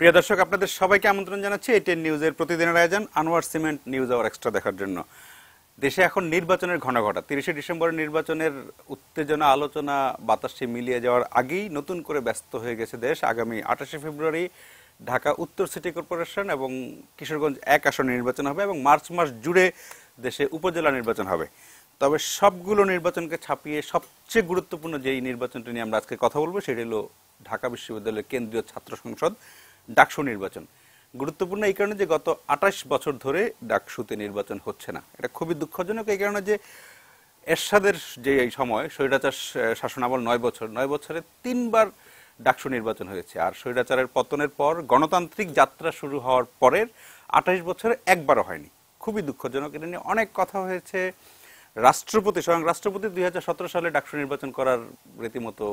প্রিয় দর্শক, আপনাদের সবাইকে আমন্ত্রণ জানাচ্ছি এটিএন নিউজের প্রতিদিনের আয়োজন Anwar cement news hour extra দেখার জন্য। দেশে এখন নির্বাচনের ঘনঘটা, 30শে ডিসেম্বরের নির্বাচনের উত্তেজনা আলোচনা বাতাসে মিলিয়ে যাওয়ার আগেই নতুন করে ব্যস্ত হয়ে গেছে দেশ। আগামী 28শে ফেব্রুয়ারি ঢাকা উত্তর সিটি কর্পোরেশন এবং কিশোরগঞ্জ 1 আসনে নির্বাচন হবে এবং মার্চ মাস জুড়ে দেশে উপজেলা নির্বাচন হবে। তবে সবগুলো নির্বাচনকে ছাপিয়ে সবচেয়ে গুরুত্বপূর্ণ যেই নির্বাচনটি নিয়ে আমরা আজকে কথা বলবো সেটি হলো ঢাকা বিশ্ববিদ্যালয়ের কেন্দ্রীয় ছাত্র সংসদ ডাকসু নির্বাচন। গুরুত্বপূর্ণ এই কারণে যে গত 28 বছর ধরে ডাকসুতে নির্বাচন হচ্ছে না। এটা খুবই দুঃখজনক এই কারণে যে এরশাদের যে এই সময় স্বৈরাচার শাসনামল 9 বছরে 3বার ডাকসু নির্বাচন হয়েছে, আর স্বৈরাচারের পতনের পর গণতান্ত্রিক যাত্রা শুরু হওয়ার পরের 28 বছরে একবারও হয়নি। খুবই দুঃখজনক। এটা নিয়ে অনেক কথা হয়েছে। স্বয়ং রাষ্ট্রপতি 2017 সালে ডাকসু নির্বাচন করার রীতিমতো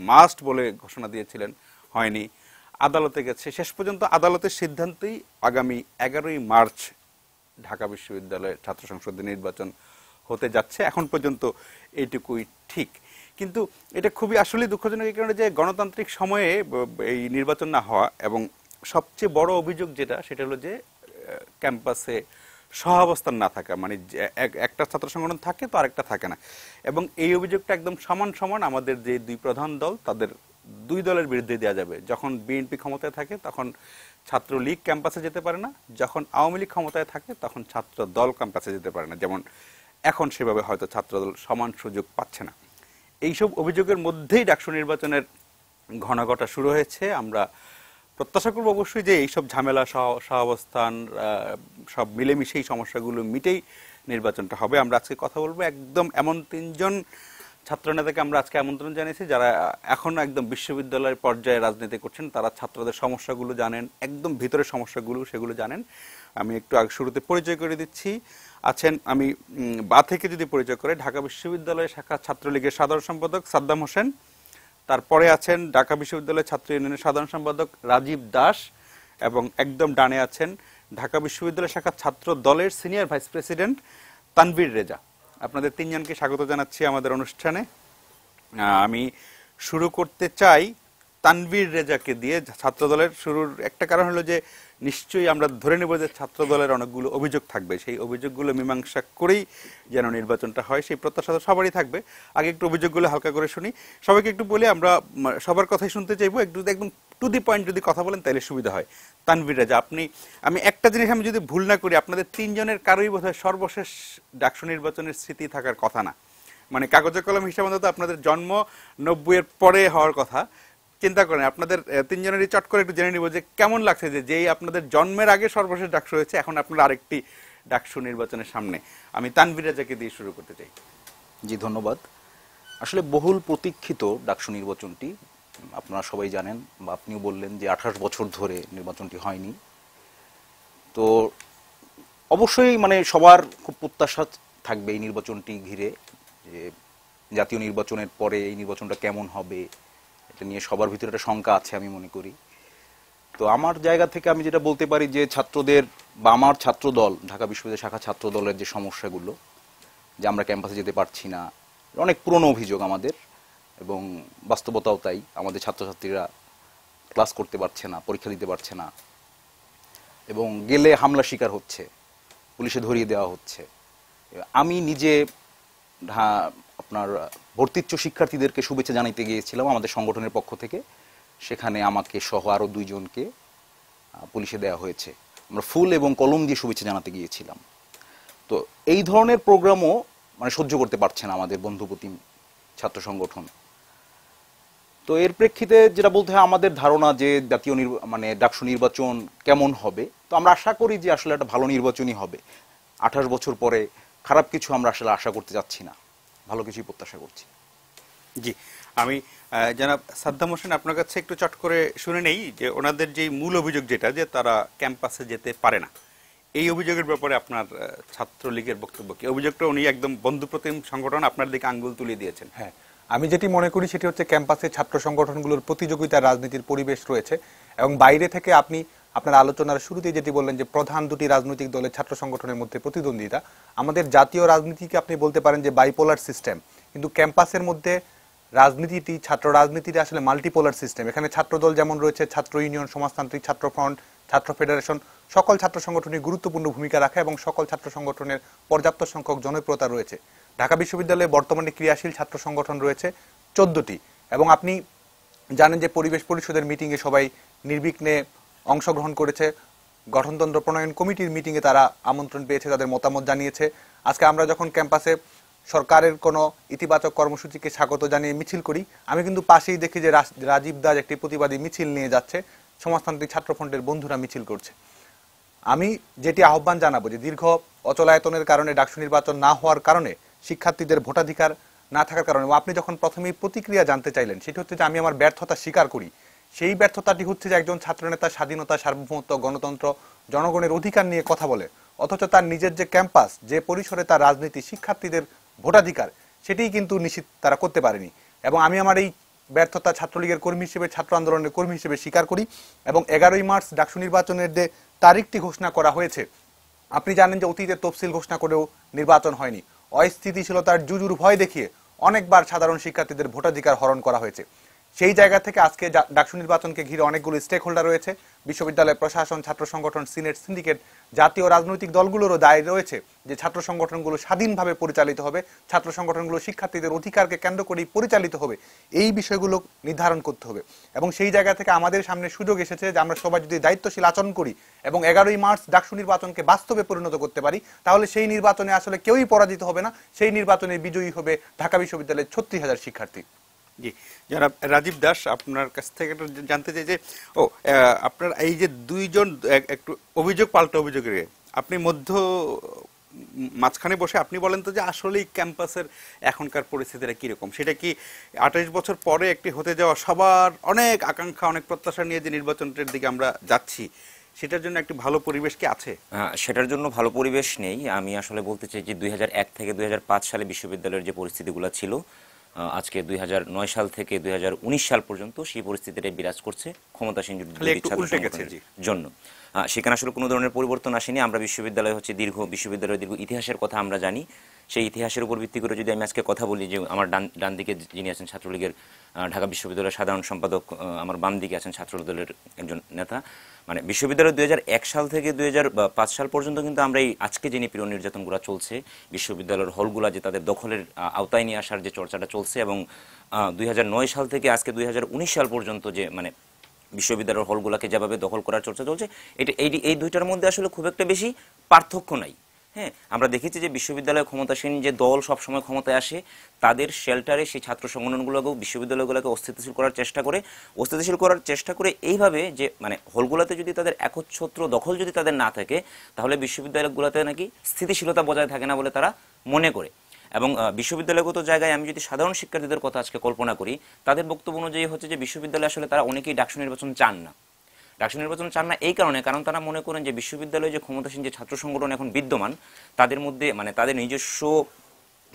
মাস্ট বলে ঘোষণা দিয়েছিলেন, হয়নি। আদালতে গেছে, শেষ পর্যন্ত আদালতের সিদ্ধান্তেই আগামী 11ই মার্চ ঢাকা বিশ্ববিদ্যালয়ের ছাত্র সংসদের নির্বাচন হতে যাচ্ছে। এখন পর্যন্ত এইটুকুই ঠিক, কিন্তু এটা খুবই আসলে দুঃখজনক এই কারণে যে গণতান্ত্রিক সময়ে এই নির্বাচন না হওয়া এবং সবচেয়ে বড় অভিযোগ সেটা হলো যে ক্যাম্পাসে সহাবস্থান না থাকা, মানে একটা ছাত্র সংগঠন থাকে তো আরেকটা থাকে না। এবং এই অভিযোগটা একদম সমান সমান আমাদের যে দুই প্রধান দল তাদের দুই দলের বিরুদ্ধে দেওয়া যাবে। যখন বিএনপি ক্ষমতায় থাকে তখন ছাত্রলীগ ক্যাম্পাসে যেতে পারে না, যখন আওয়ামী লীগ ক্ষমতায় থাকে তখন ছাত্র দল ক্যাম্পাসে যেতে পারে না। যেমন এখন সেভাবে হয়তো ছাত্রদল সমান সুযোগ পাচ্ছে না। এইসব অভিযোগের মধ্যেই ডাকসু নির্বাচনের ঘনঘটা শুরু হয়েছে। আমরা প্রত্যাশা করব অবশ্যই যে এইসব ঝামেলা সহাবস্থান সব মিলেমিশেই সমস্যাগুলো মিটেই নির্বাচনটা হবে। আমরা আজকে কথা বলবো একদম এমন 3জন ছাত্রনেতাকে আমরা আজকে আমন্ত্রণ জানিয়েছি যারা এখন একদম বিশ্ববিদ্যালয়ের পর্যায়ে রাজনীতি করছেন। তারা ছাত্রদের সমস্যাগুলো জানেন, একদম ভিতরের সমস্যাগুলো সেগুলো জানেন। আমি একটু আগে শুরুতে পরিচয় করে দিচ্ছি। আছেন, আমি বা থেকে যদি পরিচয় করে, ঢাকা বিশ্ববিদ্যালয় শাখা ছাত্রলীগের সাধারণ সম্পাদক সাদ্দাম হোসেন। তারপরে আছেন ঢাকা বিশ্ববিদ্যালয় ছাত্র ইউনিয়নের সাধারণ সম্পাদক রাজীব দাস, এবং একদম ডানে আছেন ঢাকা বিশ্ববিদ্যালয় শাখা ছাত্র দলের senior vice president Tanvir Reza. আপনাদের 3জনকে স্বাগত জানাচ্ছি আমাদের অনুষ্ঠানে। আমি শুরু করতে চাই তানভীর রেজাকে দিয়ে। ছাত্র দলের শুরুর একটা কারণ হলো যে নিশ্চয়ই আমরা ধরে নেব যে ছাত্র দলের অনেকগুলো অভিযোগ থাকবে, সেই অভিযোগগুলো মীমাংসা করেই যেন নির্বাচনটা হয় সেই প্রত্যাশা সবারই থাকবে। আগে একটু অভিযোগগুলো হালকা করে শুনি, সবাইকে একটু বলে আমরা সবার কথাই শুনতে চাইবো। একটু একদম টু দি পয়েন্ট যদি কথা বলেন তাহলে সুবিধা হয়। তানভীর রেজা, আমি একটা জিনিস আমি যদি ভুল না করি, আপনাদের 3জনের কারোই বোধহয় সর্বশেষ ডাকসু নির্বাচনের স্মৃতি থাকার কথা না। মানে কাগজে কলম হিসাবে তো আপনাদের জন্ম 90-এর পরে হওয়ার কথা। চিন্তা করেন, আপনাদের 3জনেরই চট করে একটু জেনে নিব যে কেমন লাগছে যে যেই আপনাদের জন্মের আগে সর্বশেষ ডাকসু হয়েছে, এখন আপনারা আরেকটি ডাকসু নির্বাচনের সামনে। আমি তানভীর রেজাকে দিয়ে শুরু করতে চাই। জি, ধন্যবাদ। আসলে বহুল প্রতীক্ষিত ডাকসু নির্বাচনটি, আপনারা সবাই জানেন বা আপনিও বললেন যে 28 বছর ধরে নির্বাচনটি হয়নি। তো অবশ্যই মানে সবার খুব প্রত্যাশা থাকবে এই নির্বাচনটি ঘিরে, যে জাতীয় নির্বাচনের পরে এই নির্বাচনটা কেমন হবে, এটা নিয়ে সবার ভিতরে একটা শঙ্কা আছে আমি মনে করি। তো আমার জায়গা থেকে আমি যেটা বলতে পারি যে ছাত্রদের বা আমার ছাত্র দল, ঢাকা বিশ্ববিদ্যালয় শাখা ছাত্র দলের যে সমস্যাগুলো, যে আমরা ক্যাম্পাসে যেতে পারছি না, অনেক পুরনো অভিযোগ আমাদের, এবং বাস্তবতাও তাই। আমাদের ছাত্রছাত্রীরা ক্লাস করতে পারছে না, পরীক্ষা দিতে পারছে না, এবং গেলে হামলা শিকার হচ্ছে, পুলিশে ধরিয়ে দেওয়া হচ্ছে। আমি নিজে আপনার ভর্তিচ্ছ শিক্ষার্থীদেরকে শুভেচ্ছা জানাইতে গিয়েছিলাম আমাদের সংগঠনের পক্ষ থেকে, সেখানে আমাকে সহ আরো 2জনকে পুলিশে দেওয়া হয়েছে। আমরা ফুল এবং কলম দিয়ে শুভেচ্ছা জানাতে গিয়েছিলাম। তো এই ধরনের প্রোগ্রামও মানে সহ্য করতে পারছে না আমাদের বন্ধুপ্রতিম ছাত্র সংগঠন। তো এর প্রেক্ষিতে যেটা বলতে হয়, আমাদের ধারণা যে জাতীয় মানে ডাকসু নির্বাচন কেমন হবে, তো আমরা আশা করি যে আসলে একটা ভালো নির্বাচনই হবে। 28 বছর পরে খারাপ কিছু আমরা আসলে আশা করতে যাচ্ছি না, ভালো কিছুই প্রত্যাশা করছি। জি, আমি জনাব সাদ্দাম হোসেন আপনার কাছে একটু চট করে শুনে নেই যে ওনাদের যে মূল অভিযোগ যেটা, যে তারা ক্যাম্পাসে যেতে পারে না, এই অভিযোগের ব্যাপারে আপনার ছাত্রলীগের বক্তব্য কি? অভিযোগটা উনি একদম বন্ধুপ্রতিম সংগঠন আপনার দিকে আঙ্গুল তুলে দিয়েছেন। হ্যাঁ, আমি যেটি মনে করি সেটি হচ্ছে ক্যাম্পাসে ছাত্র সংগঠনগুলোর প্রতিযোগিতা রাজনীতির পরিবেশ রয়েছে, এবং বাইরে থেকে আপনি আপনার আলোচনার শুরুতেই যেটি বললেন যে প্রধান দুটি রাজনৈতিক দলের ছাত্র সংগঠনের মধ্যে প্রতিদ্বন্দ্বিতা। আমাদের জাতীয় রাজনীতিকে আপনি বলতে পারেন যে বাইপোলার সিস্টেম, কিন্তু ক্যাম্পাসের মধ্যে রাজনীতিটি ছাত্র রাজনীতিটা আসলে মাল্টিপোলার সিস্টেম। এখানে ছাত্রদল যেমন রয়েছে, ছাত্র ইউনিয়ন, সমাজতান্ত্রিক ছাত্র ফ্রন্ট, ছাত্র ফেডারেশন, সকল ছাত্র সংগঠনই গুরুত্বপূর্ণ ভূমিকা রাখে এবং সকল ছাত্র সংগঠনের পর্যাপ্ত সংখ্যক জনপ্রিয়তা রয়েছে। ঢাকা বিশ্ববিদ্যালয়ে বর্তমানে ক্রিয়াশীল ছাত্র সংগঠন রয়েছে 14টি এবং আপনি জানেন যে পরিবেশ পরিষদের মিটিংয়ে সবাই নির্বিঘ্নে অংশগ্রহণ করেছে। গঠনতন্ত্র প্রণয়ন কমিটির মিটিংয়ে তারা আমন্ত্রণ পেয়েছে, তাদের মতামত জানিয়েছে। আজকে আমরা যখন ক্যাম্পাসে সরকারের কোনো ইতিবাচক কর্মসূচিকে স্বাগত জানিয়ে মিছিল করি, আমি কিন্তু পাশেই দেখি যে রাজীব দাস একটি প্রতিবাদী মিছিল নিয়ে যাচ্ছে, সমাজতান্ত্রিক ছাত্রফ্রন্টের বন্ধুরা মিছিল করছে। আমি যেটি আহ্বান জানাবো যে দীর্ঘ অচলায়তনের কারণে ডাকসু নির্বাচন না হওয়ার কারণে, শিক্ষার্থীদের ভোটাধিকার না থাকার কারণে, আপনি যখন প্রথমেই প্রতিক্রিয়া জানতে চাইলেন, সেটি হচ্ছে যে আমি আমার ব্যর্থতা স্বীকার করি। সেই ব্যর্থতাটি হচ্ছে যে একজন ছাত্রনেতা স্বাধীনতা, সার্বভৌমত্ব, গণতন্ত্র, জনগণের অধিকার নিয়ে কথা বলে, অথচ তার নিজের যে ক্যাম্পাস, যে পরিসরে তার রাজনীতি, শিক্ষার্থীদের ভোটাধিকার, সেটিই কিন্তু নিশ্চিত তারা করতে পারেনি। এবং আমি আমার এই ব্যর্থতা ছাত্রলীগের কর্মী হিসেবে, ছাত্র আন্দোলনের কর্মী হিসেবে স্বীকার করি। এবং 11ই মার্চ ডাকসু নির্বাচনের যে তারিখটি ঘোষণা করা হয়েছে, আপনি জানেন যে অতীতে তফসিল ঘোষণা করেও নির্বাচন হয়নি। অস্থিতিশীলতার জুজুর ভয় দেখিয়ে অনেকবার সাধারণ শিক্ষার্থীদের ভোটাধিকার হরণ করা হয়েছে। সেই জায়গা থেকে আজকে ডাকসু নির্বাচনকে ঘিরে অনেকগুলো স্টেক হোল্ডার রয়েছে, বিশ্ববিদ্যালয় প্রশাসন, ছাত্র সংগঠন, সিনেট, সিন্ডিকেট, জাতীয় রাজনৈতিক দলগুলোরও দায় রয়েছে যে ছাত্র সংগঠনগুলো স্বাধীনভাবে পরিচালিত হবে, ছাত্র সংগঠনগুলো শিক্ষার্থীদের অধিকারকে কেন্দ্র করেই পরিচালিত হবে, এই বিষয়গুলো নির্ধারণ করতে হবে। এবং সেই জায়গা থেকে আমাদের সামনে সুযোগ এসেছে যে আমরা সবাই যদি দায়িত্বশীল আচরণ করি এবং 11ই মার্চ ডাকসু নির্বাচনকে বাস্তবে পরিণত করতে পারি, তাহলে সেই নির্বাচনে আসলে কেউই পরাজিত হবে না, সেই নির্বাচনে বিজয়ী হবে ঢাকা বিশ্ববিদ্যালয়ের 36,000 শিক্ষার্থী। জি, যারা রাজীব দাস, আপনার কাছ থেকে জানতে চাই যে আপনার এই যে দুইজন একটু অভিযোগ পাল্টা অভিযোগের, আপনি মাঝখানে বসে আপনি বলেন তো যে আসলেই ক্যাম্পাসের এখনকার পরিস্থিতিটা কিরকম, সেটা কি 28 বছর পরে একটি হতে যাওয়া সবার অনেক আকাঙ্ক্ষা, অনেক প্রত্যাশা নিয়ে যে নির্বাচনটির দিকে আমরা যাচ্ছি, সেটার জন্য একটি ভালো পরিবেশ কি আছে? সেটার জন্য ভালো পরিবেশ নেই। আমি আসলে বলতে চাই যে 2001 থেকে 2005 সালে বিশ্ববিদ্যালয়ের যে পরিস্থিতিগুলো ছিল, আজকে 2009 সাল থেকে 2019 সাল পর্যন্ত সেই পরিস্থিতিটাই বিরাজ করছে ক্ষমতাসীন জন্য। সেখানে আসলে কোনো ধরনের পরিবর্তন আসেনি। আমরা বিশ্ববিদ্যালয়ের দীর্ঘ ইতিহাসের কথা আমরা জানি। সেই ইতিহাসের উপর ভিত্তি করে যদি আমি আজকে কথা বলি, যে আমার ডান দিকে যিনি আছেন ছাত্রলীগের ঢাকা বিশ্ববিদ্যালয়ের সাধারণ সম্পাদক, আমার বাম দিকে আছেন ছাত্রদলের একজন নেতা, মানে বিশ্ববিদ্যালয় 2001 সাল থেকে 2005 সাল পর্যন্ত কিন্তু আমরা এই আজকে যে নিপীড়ন নির্যাতনগুলো চলছে, বিশ্ববিদ্যালয়ের হলগুলা যে তাদের দখলের আওতায় নিয়ে আসার যে চর্চাটা চলছে, এবং 2009 সাল থেকে আজকে 2019 সাল পর্যন্ত যে মানে বিশ্ববিদ্যালয়ের হলগুলাকে যেভাবে দখল করার চর্চা চলছে, এই দুইটার মধ্যে আসলে খুব একটা বেশি পার্থক্য নাই। হ্যাঁ, আমরা দেখেছি যে বিশ্ববিদ্যালয় ক্ষমতাসীন যে দল সবসময় ক্ষমতায় আসে, তাদের শেল্টারে সেই ছাত্র সংগঠনগুলোকেও, বিশ্ববিদ্যালয়গুলোকে অস্থিতিশীল করার চেষ্টা করে এইভাবে যে মানে হলগুলোতে যদি তাদের একচ্ছত্র দখল যদি তাদের না থাকে, তাহলে বিশ্ববিদ্যালয়গুলোতে নাকি স্থিতিশীলতা বজায় থাকে না বলে তারা মনে করে। এবং বিশ্ববিদ্যালয়গত জায়গায় আমি যদি সাধারণ শিক্ষার্থীদের কথা আজকে কল্পনা করি, তাদের বক্তব্য অনুযায়ী হচ্ছে যে বিশ্ববিদ্যালয়ে আসলে তারা অনেকেই ডাকসু নির্বাচন চান না। এই কারণ তারা মনে করেন যে বিশ্ববিদ্যালয়ে যে ক্ষমতাসীন যে ছাত্র সংগঠন এখন বিদ্যমান, তাদের মধ্যে মানে তাদের নিজস্ব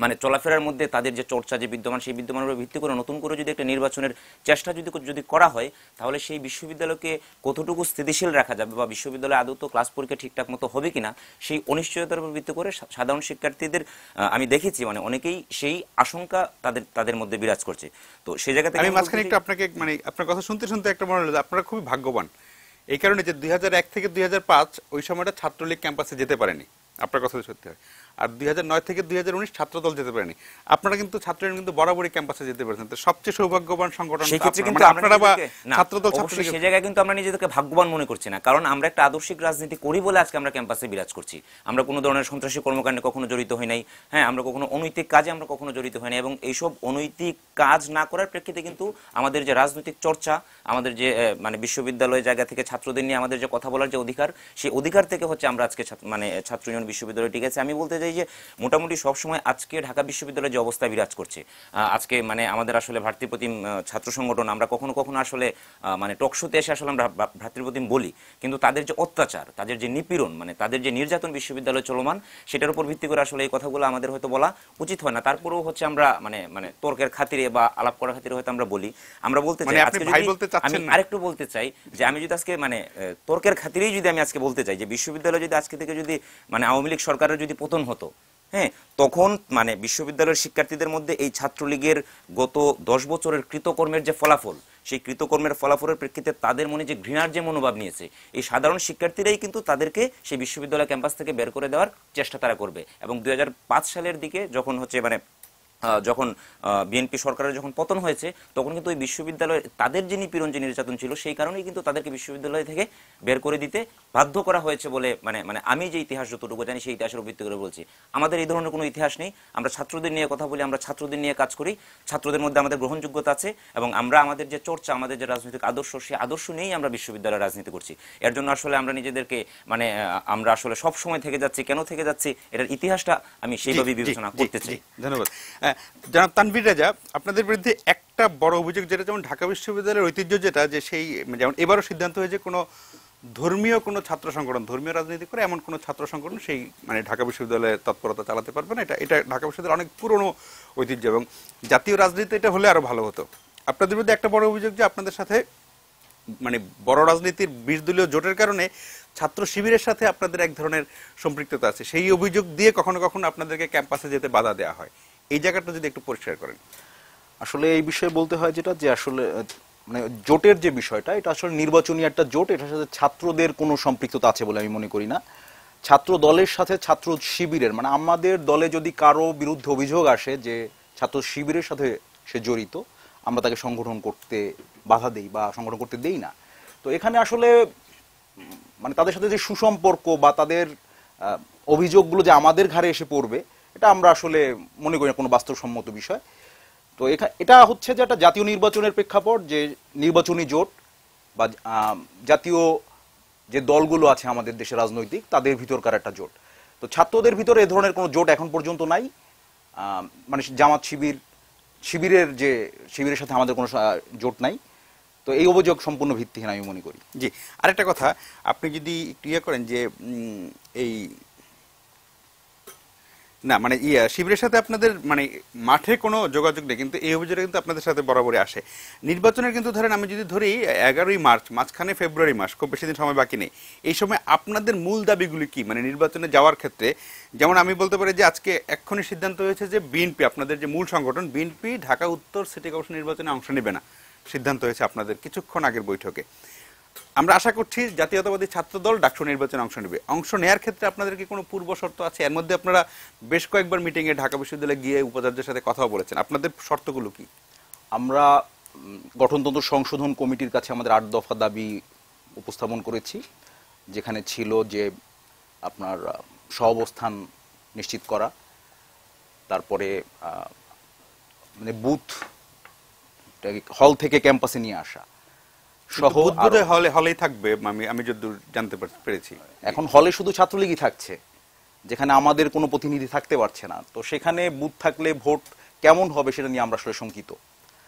মানে চলাফেরার মধ্যে তাদের যে চর্চা যে বিদ্যমান, সেই বিদ্যমানের উপর ভিত্তি করে নতুন করে যদি একটা নির্বাচনের চেষ্টা যদি করা হয়, তাহলে সেই বিশ্ববিদ্যালয়কে কতটুকু স্থিতিশীল রাখা যাবে বা বিশ্ববিদ্যালয়ে আদৌ তো ক্লাস পরীক্ষা ঠিকঠাক মতো হবে কিনা, সেই অনিশ্চয়তার উপর ভিত্তি করে সাধারণ শিক্ষার্থীদের আমি দেখেছি মানে অনেকেই সেই আশঙ্কা তাদের মধ্যে বিরাজ করছে। তো সেই জায়গা থেকে আমি মাঝখানে একটু আপনাকে মানে আপনার কথা শুনতে একটা মনে হলো আপনারা খুবই ভাগ্যবান এই কারণে যে 2001 থেকে 2005 ওই সময়টা ছাত্রলীগ ক্যাম্পাসে যেতে পারেনি, আপনার কথা সত্যি হয়। আর 2009 থেকে 2019 ছাত্রদল যেতে পারেনি। আপনারা কিন্তু ছাত্ররা কিন্তু বরাবরই ক্যাম্পাসে যেতে পেরেছেন। তো সবচেয়ে সৌভাগ্যবান সংগঠন আপনারা বা ছাত্রদল ছাত্রলীগ। সেই জায়গায় কিন্তু আমরা নিজেদেরকে ভাগ্যবান মনে করছি না, কারণ আমরা একটা আদর্শিক রাজনীতি করি বলে আজকে আমরা ক্যাম্পাসে বিরাজ করছি। আমরা কোনো ধরনের সন্ত্রাসী কর্মকাণ্ডে কখনো জড়িত হই নাই। হ্যাঁ, আমরা কখনো অনৈতিক কাজে আমরা কখনো জড়িত হই নাই, এবং এইসব অনৈতিক কাজ না করার প্রেক্ষিতে কিন্তু আমাদের যে রাজনৈতিক চর্চা, আমাদের যে মানে বিশ্ববিদ্যালয় জায়গা থেকে ছাত্রদের নিয়ে আমাদের যে কথা বলার যে অধিকার, সেই অধিকার থেকে হচ্ছে আমরা আজকে মানে ছাত্র ইউনিয়ন বিশ্ববিদ্যালয় ঠিক আছে। আমি বলতে চাই যে মোটামুটি সবসময় আজকে ঢাকা বিশ্ববিদ্যালয়ে যে অবস্থা বিরাজ করছে, আজকে মানে আমাদের আসলে ভ্রাতৃপ্রতিম ছাত্র সংগঠন, আমরা কখনো কখনো আসলে মানে টকশোতে এসে আসলে আমরা ভ্রাতৃপ্রতিম বলি, কিন্তু তাদের যে অত্যাচার, তাদের যে নিপীড়ন, মানে তাদের যে নির্যাতন বিশ্ববিদ্যালয়ে চলমান, সেটার উপর ভিত্তি করে আসলে এই কথাগুলো আমাদের হয়তো বলা উচিত হয় না। তারপরেও হচ্ছে আমরা মানে তর্কের খাতিরে বা আলাপ করার খাতিরে হয়তো আমরা বলি। আমরা বলতে চাই আমি আরেকটু বলতে চাই যে আমি যদি আজকে মানে তর্কের খাতিরেই যদি আমি আজকে বলতে চাই যে বিশ্ববিদ্যালয় যদি আজকে থেকে যদি মানে আওয়ামী লীগ সরকারের যদি পতন হতো, হ্যাঁ, তখন মানে বিশ্ববিদ্যালয়ের শিক্ষার্থীদের মধ্যে এই ছাত্রলীগের গত 10 বছরের কৃতকর্মের যে ফলাফল, সেই কৃতকর্মের ফলাফলের প্রেক্ষিতে তাদের মনে যে ঘৃণার যে মনোভাব নিয়েছে, এই সাধারণ শিক্ষার্থীরাই কিন্তু তাদেরকে সেই বিশ্ববিদ্যালয় ক্যাম্পাস থেকে বের করে দেওয়ার চেষ্টা তারা করবে। এবং 2005 সালের দিকে যখন হচ্ছে মানে যখন বিএনপি সরকারের যখন পতন হয়েছে, তখন কিন্তু ওই বিশ্ববিদ্যালয়ের তাদের যে নিপীড়ন, যে নির্যাতন ছিল, সেই কারণেই কিন্তু তাদেরকে বিশ্ববিদ্যালয় থেকে বের করে দিতে বাধ্য করা হয়েছে বলে মানে মানে আমি যে ইতিহাস যতটুকু জানি সেই ইতিহাসের ভিত্তি করে বলছি। আমাদের এই ধরনের কোনো ইতিহাস নেই। আমরা ছাত্রদের নিয়ে কথা বলি, আমরা ছাত্রদের নিয়ে কাজ করি, ছাত্রদের মধ্যে আমাদের গ্রহণযোগ্যতা আছে এবং আমরা আমাদের যে চর্চা, আমাদের যে রাজনৈতিক আদর্শ, সেই আদর্শ নিয়েই আমরা বিশ্ববিদ্যালয়ে রাজনীতি করছি। এর জন্য আসলে আমরা নিজেদেরকে মানে আমরা আসলে সব সময় থেকে যাচ্ছি, কেন থেকে যাচ্ছি, এটার ইতিহাসটা আমি সেইভাবেই বিবেচনা করতে চাই। ধন্যবাদ। জনাব তানভীর রাজা, আপনাদের বিরুদ্ধে একটা বড় অভিযোগ, যেটা যেমন ঢাকা বিশ্ববিদ্যালয়ের ঐতিহ্য, যেটা যে সেই যেমন এবারও সিদ্ধান্ত হয়েছে কোনো ধর্মীয় কোনো ছাত্র সংগঠন, ধর্মীয় রাজনীতি করে এমন কোনো ছাত্র সংগঠন সেই মানে ঢাকা বিশ্ববিদ্যালয়ের তৎপরতা চালাতে পারবে না। এটা ঢাকা বিশ্ববিদ্যালয়ের অনেক পুরনো ঐতিহ্য এবং জাতীয় রাজনীতি এটা হলে আরো ভালো হতো। আপনাদের বিরুদ্ধে একটা বড় অভিযোগ যে আপনাদের সাথে মানে বড় রাজনীতির 20 দলীয় জোটের কারণে ছাত্র শিবিরের সাথে আপনাদের এক ধরনের সম্পৃক্ততা আছে। সেই অভিযোগ দিয়ে কখনো কখনো আপনাদেরকে ক্যাম্পাসে যেতে বাধা দেওয়া হয়। এই জায়গাটা যদি একটু পরিষ্কার করেন। আসলে এই বিষয়ে বলতে হয় যেটা যে আসলে মানে জোটের যে বিষয়টা, এটা আসলে নির্বাচনী একটা জোট, এটার সাথে ছাত্রদের কোনো সম্পৃক্ততা আছে বলে আমি মনে করি না। ছাত্র দলের সাথে ছাত্র শিবিরের মানে আমাদের দলে যদি কারো বিরুদ্ধে অভিযোগ আসে যে ছাত্র শিবিরের সাথে সে জড়িত, আমরা তাকে সংগঠন করতে বাধা দেই বা সংগঠন করতে দেই না। তো এখানে আসলে মানে তাদের সাথে যে সুসম্পর্ক বা তাদের অভিযোগগুলো যে আমাদের ঘাড়ে এসে পড়বে, এটা আমরা আসলে মনে করি না কোনো বাস্তবসম্মত বিষয়। তো এটা হচ্ছে যে একটা জাতীয় নির্বাচনের প্রেক্ষাপট, যে নির্বাচনী জোট বা জাতীয় যে দলগুলো আছে আমাদের দেশে রাজনৈতিক, তাদের ভিতরকার একটা জোট। তো ছাত্রদের ভিতরে এ ধরনের কোনো জোট এখন পর্যন্ত নাই। মানে জামাত শিবিরের সাথে আমাদের কোনো জোট নাই। তো এই অভিযোগ সম্পূর্ণ ভিত্তিহীন আমি মনে করি। জি, আরেকটা কথা, আপনি যদি একটু ইয়ে করেন যে এই না মানে শিবিরের সাথে আপনাদের মানে মাঠে কোনো যোগাযোগ নেই, কিন্তু এই অভিযোগটা কিন্তু আপনাদের সাথে বরাবরই আসে। নির্বাচনের কিন্তু ধরেন আমি যদি ধরি 11ই মার্চ, মাঝখানে ফেব্রুয়ারি মাস, খুব বেশি দিন সময় বাকি নেই। এই সময় আপনাদের মূল দাবিগুলি কি মানে নির্বাচনে যাওয়ার ক্ষেত্রে? যেমন আমি বলতে পারি যে আজকে এক্ষুনি সিদ্ধান্ত হয়েছে যে বিএনপি, আপনাদের যে মূল সংগঠন বিএনপি, ঢাকা উত্তর সিটি কর্পোরেশন নির্বাচনে অংশ নেবে না, সিদ্ধান্ত হয়েছে আপনাদের কিছুক্ষণ আগের বৈঠকে। আমরা আশা করছি জাতীয়তাবাদী ছাত্র দল ডাকসু নির্বাচনে অংশ নেবে। অংশ নেওয়ার ক্ষেত্রে আপনাদের কি কোনো পূর্ব শর্ত আছে? এর মধ্যে আপনারা বেশ কয়েকবার মিটিংয়ে ঢাকা বিশ্ববিদ্যালয়ে গিয়ে উপাচার্যের সাথে কথাও বলেছেন, আপনাদের শর্তগুলো কি? আমরা গঠনতন্ত্র সংশোধন কমিটির কাছে আমাদের 8 দফা দাবি উপস্থাপন করেছি, যেখানে ছিল যে আপনার সহাবস্থান নিশ্চিত করা, তারপরে মানে বুথ হল থেকে ক্যাম্পাসে নিয়ে আসা সহ। হলেই থাকবে আমি যতদূর জানতে পেরেছি। এখন হলে শুধু ছাত্রলীগই থাকছে, যেখানে আমাদের কোনো প্রতিনিধি থাকতে পারছে না। তো সেখানে বুথ থাকলে ভোট কেমন হবে সেটা নিয়ে আমরা আসলে শঙ্কিত।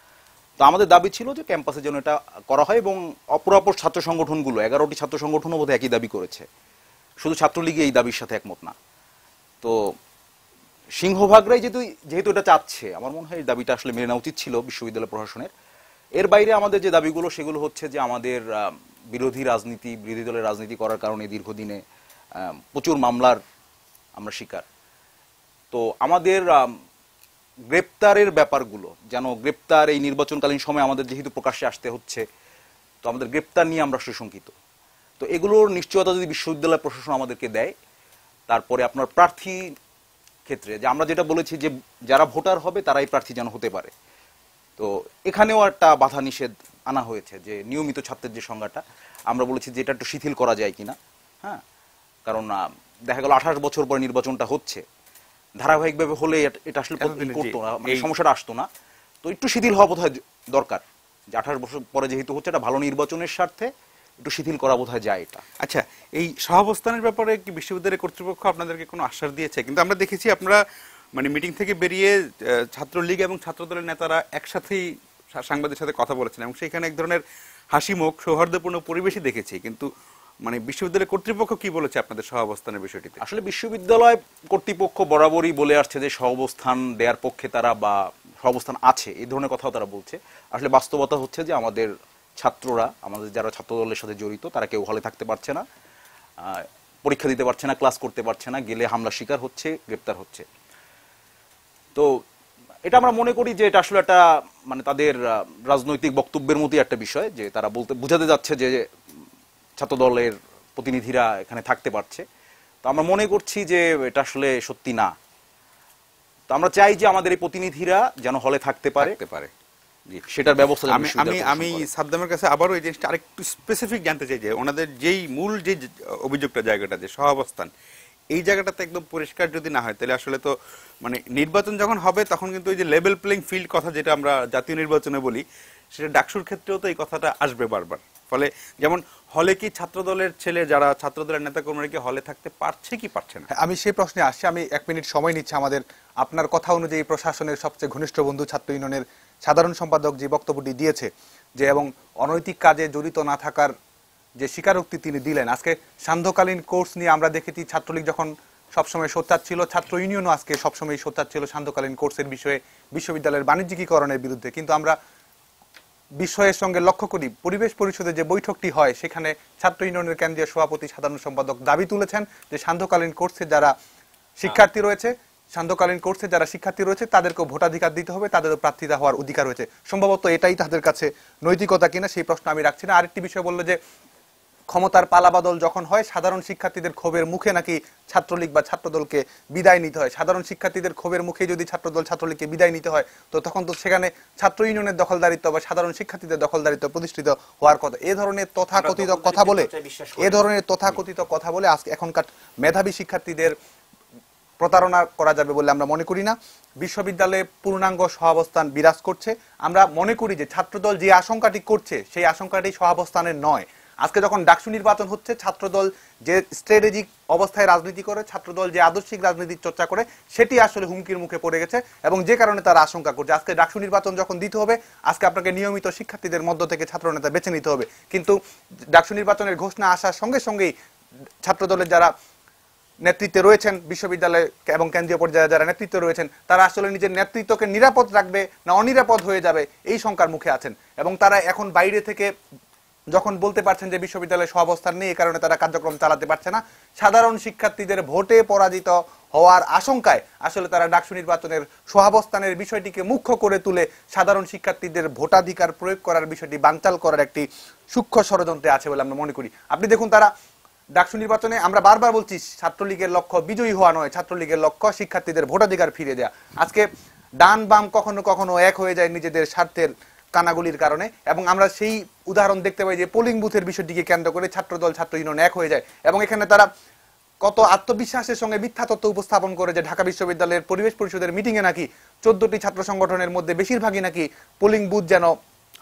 তো আমাদের দাবি ছিল যে ক্যাম্পাসে যেন এটা করা হয়, এবং অপরাপর ছাত্র সংগঠনগুলো 11টি ছাত্র সংগঠনও বোধহয় একই দাবি করেছে, শুধু ছাত্রলীগই এই দাবির সাথে একমত না। তো সিংহভাগরাই যেহেতু এটা চাচ্ছে, আমার মনে হয় এই দাবিটা আসলে মেনে নেওয়া উচিত ছিল বিশ্ববিদ্যালয় প্রশাসনের। এর বাইরে আমাদের যে দাবিগুলো সেগুলো হচ্ছে যে আমাদের বিরোধী দলের রাজনীতি করার কারণে দীর্ঘদিনে প্রচুর মামলার আমরা শিকার। তো আমাদের গ্রেপ্তারের ব্যাপারগুলো যেন গ্রেপ্তার এই নির্বাচনকালীন সময় আমাদের যেহেতু প্রকাশ্যে আসতে হচ্ছে, তো আমাদের গ্রেপ্তার নিয়ে আমরা শঙ্কিত। তো এগুলোর নিশ্চয়তা যদি বিশ্ববিদ্যালয় প্রশাসন আমাদেরকে দেয়, তারপরে আপনার প্রার্থী ক্ষেত্রে যে আমরা যেটা বলেছি যে যারা ভোটার হবে তারাই প্রার্থী যেন হতে পারে, তো এখানেও একটা বাধা নিষেধ আনা হয়েছে যে নিয়মিত ছাত্রের যে সংজ্ঞাটা, আমরা বলেছি যে এটা একটু শিথিল করা যায় কিনা। হ্যাঁ, কারণ দেখা গেল 28 বছর পরে নির্বাচনটা হচ্ছে, ধারাবাহিকভাবে হলে এটা আসলে করতো না, মানে সমস্যাটা আসতো না। তো একটু শিথিল হওয়া বোধহয় দরকার, যে 28 বছর পরে যেহেতু হচ্ছে, এটা ভালো নির্বাচনের স্বার্থে একটু শিথিল করা বোধহয় যায় এটা। আচ্ছা, এই সহাবস্থানের ব্যাপারে কি বিশ্ববিদ্যালয় কর্তৃপক্ষ আপনাদেরকে কোনো আশ্বাস দিয়েছে? কিন্তু আমরা দেখেছি আপনারা মানে মিটিং থেকে বেরিয়ে ছাত্রলীগ এবং ছাত্রদলের নেতারা একসাথেই সাংবাদিকদের সাথে কথা বলেছেন এবং সেখানে এক ধরনের হাসিমুখ সৌহার্দ্যপূর্ণ পরিবেশই দেখেছি। কিন্তু মানে বিশ্ববিদ্যালয় কর্তৃপক্ষ কি বলেছে আপনাদের সহাবস্থানের বিষয়টিতে? আসলে বিশ্ববিদ্যালয় কর্তৃপক্ষ বরাবরই বলে আসছে যে সহাবস্থান দেওয়ার পক্ষে তারা, বা সহাবস্থান আছে এই ধরনের কথাও তারা বলছে। আসলে বাস্তবতা হচ্ছে যে আমাদের ছাত্ররা, আমাদের যারা ছাত্রদলের সাথে জড়িত, তারা কেউ হলে থাকতে পারছে না। পরীক্ষা দিতে পারছে না, ক্লাস করতে পারছে না, গেলে হামলা শিকার হচ্ছে, গ্রেপ্তার হচ্ছে। তো এটা আমরা মনে করি যে এটা আসলে একটা মানে তাদের রাজনৈতিক বক্তব্যের মতোই একটা বিষয়, যে তারা বোঝাতে যাচ্ছে যে ছাত্র দলের প্রতিনিধিরা এখানে থাকতে পারছে। তো আমরা মনে করছি যে এটা আসলে সত্যি না। তো আমরা চাই যে আমাদের এই প্রতিনিধিরা যেন হলে থাকতে পারে, সেটার ব্যবস্থা যেন বিশ্ববিদ্যালয় আমি সাদ্দামের কাছে আবারও এই জিনিসটা আরেকটু স্পেসিফিক জানতে চাই যে ওনাদের যেই মূল যে অভিযোগটা জায়গাটা যে সহাবস্থান, এই জায়গাটাতে একদম পরিষ্কার যদি না হয় তাহলে আসলে তো মানে নির্বাচন যখন হবে তখন কিন্তু ওই যে লেভেল প্লেইং ফিল্ড কথা যেটা আমরা জাতীয় নির্বাচনে বলি, সেটা ডাকসুর ক্ষেত্রেও তো এই কথাটা আসবে বারবার। ফলে যেমন হলে কি ছাত্রদলের ছেলে যারা ছাত্রদলের নেতাকর্মীরা কি হলে থাকতে পারছে কি পারছে না? আমি সেই প্রশ্নে আসছি, আমি 1 মিনিট সময় নিচ্ছি আমাদের। আপনার কথা অনুযায়ী প্রশাসনের সবচেয়ে ঘনিষ্ঠ বন্ধু ছাত্র ইউনিয়নের সাধারণ সম্পাদক যে বক্তব্যটি দিয়েছে যে এবং অনৈতিক কাজে জড়িত না থাকার যে স্বীকারোক্তি তিনি দিলেন, আজকে সান্ধ্যকালীন কোর্স নিয়ে আমরা দেখেছি ছাত্রলীগ যখন সবসময় সোচ্চার ছিল, ছাত্র ইউনিয়নও আজকে সবসময় সোচ্চার ছিল সান্ধ্যকালীন কোর্সের বিষয়ে, বিশ্ববিদ্যালয়ের বাণিজ্যিকীকরণের বিরুদ্ধে। কিন্তু আমরা বিষয়ের সঙ্গে লক্ষ্য করি পরিবেশ পরিষদে যে বৈঠকটি হয় সেখানে ছাত্র ইউনিয়নের কেন্দ্রীয় সভাপতি সাধারণ সম্পাদক দাবি তুলেছেন যে সান্ধ্যকালীন কোর্সে যারা শিক্ষার্থী রয়েছে তাদেরকেও ভোটাধিকার দিতে হবে, তাদেরও প্রার্থিতা হওয়ার অধিকার রয়েছে। সম্ভবত এটাই তাদের কাছে নৈতিকতা কিনা সেই প্রশ্ন আমি রাখছি না। আরেকটি বিষয় বললো যে ক্ষমতার পালাবদল যখন হয় সাধারণ শিক্ষার্থীদের ক্ষোভের মুখে নাকি ছাত্রলীগ বা ছাত্রদলকে বিদায় নিতে হয়। সাধারণ শিক্ষার্থীদের ক্ষোভের মুখে যদি ছাত্রদল ছাত্রলীগকে বিদায় নিতে হয় তো তখন তো সেখানে ছাত্র ইউনিয়নের দখলদারিত্ব বা সাধারণ শিক্ষার্থীদের দখলদারিত্ব প্রতিষ্ঠিত হওয়ার কথা। এ ধরনের তথাকথিত কথা বলে আজকে এখনকার মেধাবী শিক্ষার্থীদের প্রতারণা করা যাবে বলে আমরা মনে করি না। বিশ্ববিদ্যালয়ে পূর্ণাঙ্গ সহাবস্থান বিরাজ করছে। আমরা মনে করি যে ছাত্রদল যে আশঙ্কাটি করছে সেই আশঙ্কাটি সহাবস্থানের নয়। আজকে যখন ডাকসু নির্বাচন হচ্ছে, ছাত্রদল যে স্ট্র্যাটেজিক অবস্থায় রাজনীতি করে, ছাত্রদল যে আদর্শিক রাজনীতির চর্চা করে, সেটি আসলে হুমকির মুখে পড়ে গেছে এবং যে কারণে তারা আশঙ্কা করছে আজকে ডাকসু নির্বাচন যখন দিতে হবে আজকে আপনাকে নিয়মিত শিক্ষার্থীদের মধ্য থেকে ছাত্রনেতা বেছে নিতে হবে। কিন্তু ডাকসু নির্বাচনের ঘোষণা আসার সঙ্গে সঙ্গেই ছাত্রদলের যারা নেতৃত্বে রয়েছেন, বিশ্ববিদ্যালয় এবং কেন্দ্রীয় পর্যায়ে যারা নেতৃত্বে রয়েছেন, তারা আসলে নিজের নেতৃত্বকে নিরাপদ রাখবে না অনিরাপদ হয়ে যাবে এই শঙ্কার মুখে আছেন। এবং তারা এখন বাইরে থেকে যখন বলতে পারছেন যে বিশ্ববিদ্যালয়ে সহাবস্থান নেই, এই কারণে তারা কার্যক্রম চালাতে পারছে না, সাধারণ শিক্ষার্থীদের ভোটে পরাজিত হওয়ার আশঙ্কায় আসলে তারা ডাকসু নির্বাচনের সহাবস্থানের বিষয়টিকে মুখ্য করে তুলে সাধারণ শিক্ষার্থীদের ভোটাধিকার প্রয়োগ করার বিষয়টি বানচাল করার একটি সূক্ষ্ম ষড়যন্ত্রে আছে বলে আমরা মনে করি। আপনি দেখুন, তারা ডাকসু নির্বাচনে, আমরা বারবার বলছি ছাত্রলীগের লক্ষ্য বিজয়ী হওয়া নয়, ছাত্রলীগের লক্ষ্য শিক্ষার্থীদের ভোটাধিকার ফিরে দেয়া। আজকে ডান বাম কখনো কখনো এক হয়ে যায় নিজেদের স্বার্থের কানাগুলির কারণে, এবং আমরা সেই উদাহরণ দেখতে পাই যে পোলিং বুথের বিষয়টিকে কেন্দ্র করে ছাত্রদল ছাত্র ইউনিয়ন এক হয়ে যায় এবং এখানে তারা কত আত্মবিশ্বাসের সঙ্গে মিথ্যা তথ্য উপস্থাপন করে যে ঢাকা বিশ্ববিদ্যালয়ের পরিবেশ পরিষদের মিটিং এ নাকি 14টি ছাত্র সংগঠনের মধ্যে বেশিরভাগই নাকি পোলিং বুথ যেন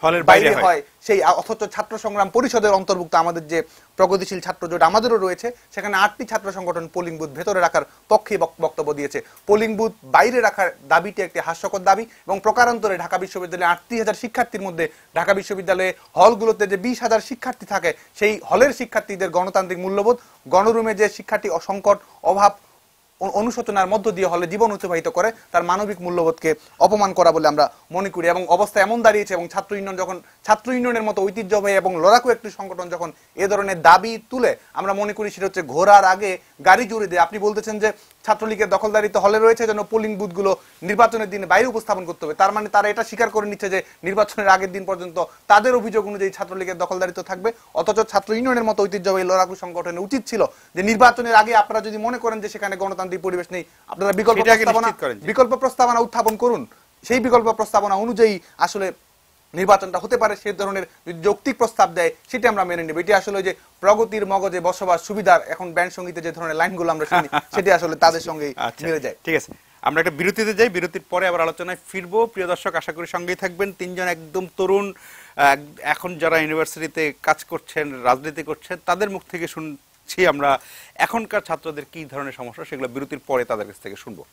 হলের বাইরে হয়, সেই অথচ ছাত্র সংগ্রাম পরিষদের অন্তর্ভুক্ত আমাদের যে প্রগতিশীল ছাত্র জোট আমাদেরও রয়েছে, সেখানে 8টি ছাত্র সংগঠন পোলিং বুথ ভেতরে রাখার পক্ষে বক্তব্য দিয়েছে। পোলিং বুথ বাইরে রাখার দাবিটি একটি হাস্যকর দাবি এবং প্রকারান্তরে ঢাকা বিশ্ববিদ্যালয়ে 38,000 শিক্ষার্থীর মধ্যে ঢাকা বিশ্ববিদ্যালয়ে হলগুলোতে যে 20,000 শিক্ষার্থী থাকে, সেই হলের শিক্ষার্থীদের গণতান্ত্রিক মূল্যবোধ, গণরুমে যে শিক্ষার্থী সংকট অভাব অনুশোচনার মধ্য দিয়ে হলে জীবন অতিবাহিত করে তার মানবিক মূল্যবোধকে অপমান করা বলে আমরা মনে করি। এবং অবস্থা এমন দাঁড়িয়েছে এবং ছাত্র ইউনিয়ন যখন ছাত্র ইউনিয়নের মতো ঐতিহ্যবাহী এবং লড়াকু একটি সংগঠন যখন এ ধরনের দাবি তুলে, আমরা মনে করি সেটা হচ্ছে ঘোড়ার আগে গাড়ি জুড়ে দেয়। আপনি বলতেছেন যে ছাত্রলীগের দখলদারিত্ব হলে রয়েছে যেন পোলিং বুথগুলো নির্বাচনের দিনে বাইরে উপস্থাপন করতে হবে, তার মানে তারা এটা স্বীকার করে নিচ্ছে যে নির্বাচনের আগের দিন পর্যন্ত তাদের অভিযোগ অনুযায়ী ছাত্রলীগের দখলদারিত্ব থাকবে। অথচ ছাত্র ইউনিয়নের মতো ঐতিহ্যবাহী লড়াকু সংগঠনের উচিত ছিল যে নির্বাচনের আগে আপনারা যদি মনে করেন যে সেখানে গণতান্ত্রিক পরিবেশ নেই, আপনারা বিকল্প প্রস্তাবনা উত্থাপন করুন, সেই বিকল্প প্রস্তাবনা অনুযায়ী আসলে নির্বাচনটা হতে পারে। সেই ধরনের যৌক্তিক প্রস্তাব দেয় সেটা আমরা মেনে নেব। এটি আসলে যে প্রগতির মগজে বসবাস সুবিধার এখন ব্যান্ড সঙ্গীতে যে ধরনের লাইনগুলো আমরা শুনি সেটি আসলে তাদের সঙ্গে মিলে যায়। ঠিক আছে, আমরা একটা বিরতিতে যাই, বিরতির পরে আবার আলোচনায় ফিরবো। প্রিয় দর্শক, আশা করি সঙ্গেই থাকবেন। তিনজন একদম তরুণ, এখন যারা ইউনিভার্সিটিতে কাজ করছেন, রাজনীতি করছেন, তাদের মুখ থেকে শুনছি আমরা এখনকার ছাত্রদের কি ধরনের সমস্যা, সেগুলো বিরতির পরে তাদের কাছ থেকে শুনবো।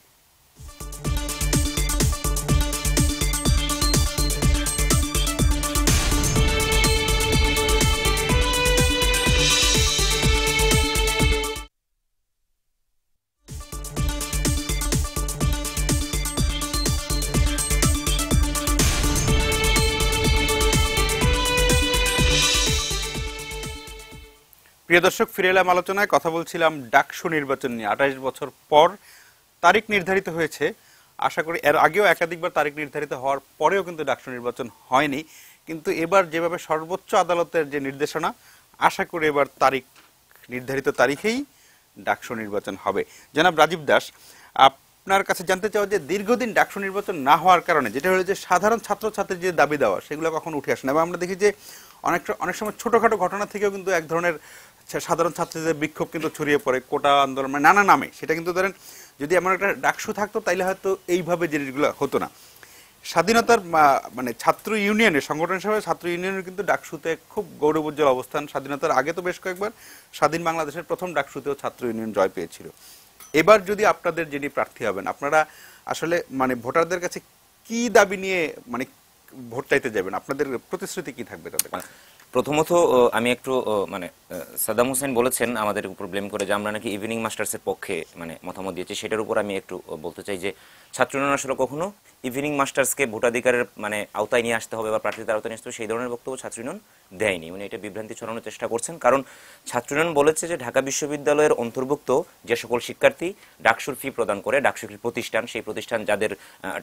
প্রিয় দর্শক, ফিরে এলাম আলোচনায়। কথা বলছিলাম ডাকসু নির্বাচন নিয়ে। 28 বছর পর তারিখ নির্ধারিত হয়েছে। আশা করি এর আগেও একাধিকবার তারিখ নির্ধারিত হওয়ার পরেও কিন্তু ডাকসু নির্বাচন হয়নি। কিন্তু এবার যেভাবে সর্বোচ্চ আদালতের যে নির্দেশনা, আশা করি এবার তারিখ নির্ধারিত তারিখেই ডাকসু নির্বাচন হবে। জনাব রাজীব দাস, আপনার কাছে জানতে চাও যে দীর্ঘদিন ডাকসু নির্বাচন না হওয়ার কারণে যেটা হলো যে সাধারণ ছাত্রছাত্রীর যে দাবি দেওয়া, সেগুলো কখন উঠে আসে না, এবং আমরা দেখি যে অনেক সময় ছোটখাটো ঘটনা থেকেও কিন্তু এক ধরনের সাধারণ ছাত্রীদের বিক্ষোভ কিন্তু ছড়িয়ে পড়ে, কোটা আন্দোলন, মানে নানা নামে। সেটা কিন্তু ধরেন যদি এমন একটা ডাকসু থাকতো তাইলে হয়তো এইভাবে জিনিসগুলো হতো না। স্বাধীনতার মানে ছাত্র ইউনিয়নের সংগঠন হিসেবে ছাত্র ইউনিয়নের কিন্তু ডাকসুতে খুব গৌরবোজ্জ্বল অবস্থান। স্বাধীনতার আগে তো বেশ কয়েকবার স্বাধীন বাংলাদেশের প্রথম ডাকসুতেও ছাত্র ইউনিয়ন জয় পেয়েছিল। এবার যদি আপনাদের যিনি প্রার্থী হবেন, আপনারা আসলে মানে ভোটারদের কাছে কি দাবি নিয়ে মানে ভোট চাইতে যাবেন? আপনাদের প্রতিশ্রুতি কি থাকবে তাদের? প্রথমত আমি একটু মানে সাদ্দাম হোসেন বলেছেন আমাদের উপর ব্লেম করে যে আমরা নাকি ইভিনিং মাস্টার্সের পক্ষে মানে মতামত দিয়েছি। সেটার উপর আমি একটু বলতে চাই যে ছাত্র ইউনিয়ন আসলে কখনো ইভিনিং মাস্টার্সকে ভোটাধিকারের মানে আওতায় নিয়ে আসতে হবে বা প্রার্থীদের আওতায় নিয়ে আসতে হবে সেই ধরনের বক্তব্য ছাত্র ইউনিয়ন দেয়নি। উনি এটা বিভ্রান্তি ছড়ানোর চেষ্টা করছেন। কারণ ছাত্র ইউনিয়ন বলেছে যে ঢাকা বিশ্ববিদ্যালয়ের অন্তর্ভুক্ত যে সকল শিক্ষার্থী ডাকসুর ফি প্রদান করে, ডাকসুর প্রতিষ্ঠান, সেই প্রতিষ্ঠান যাদের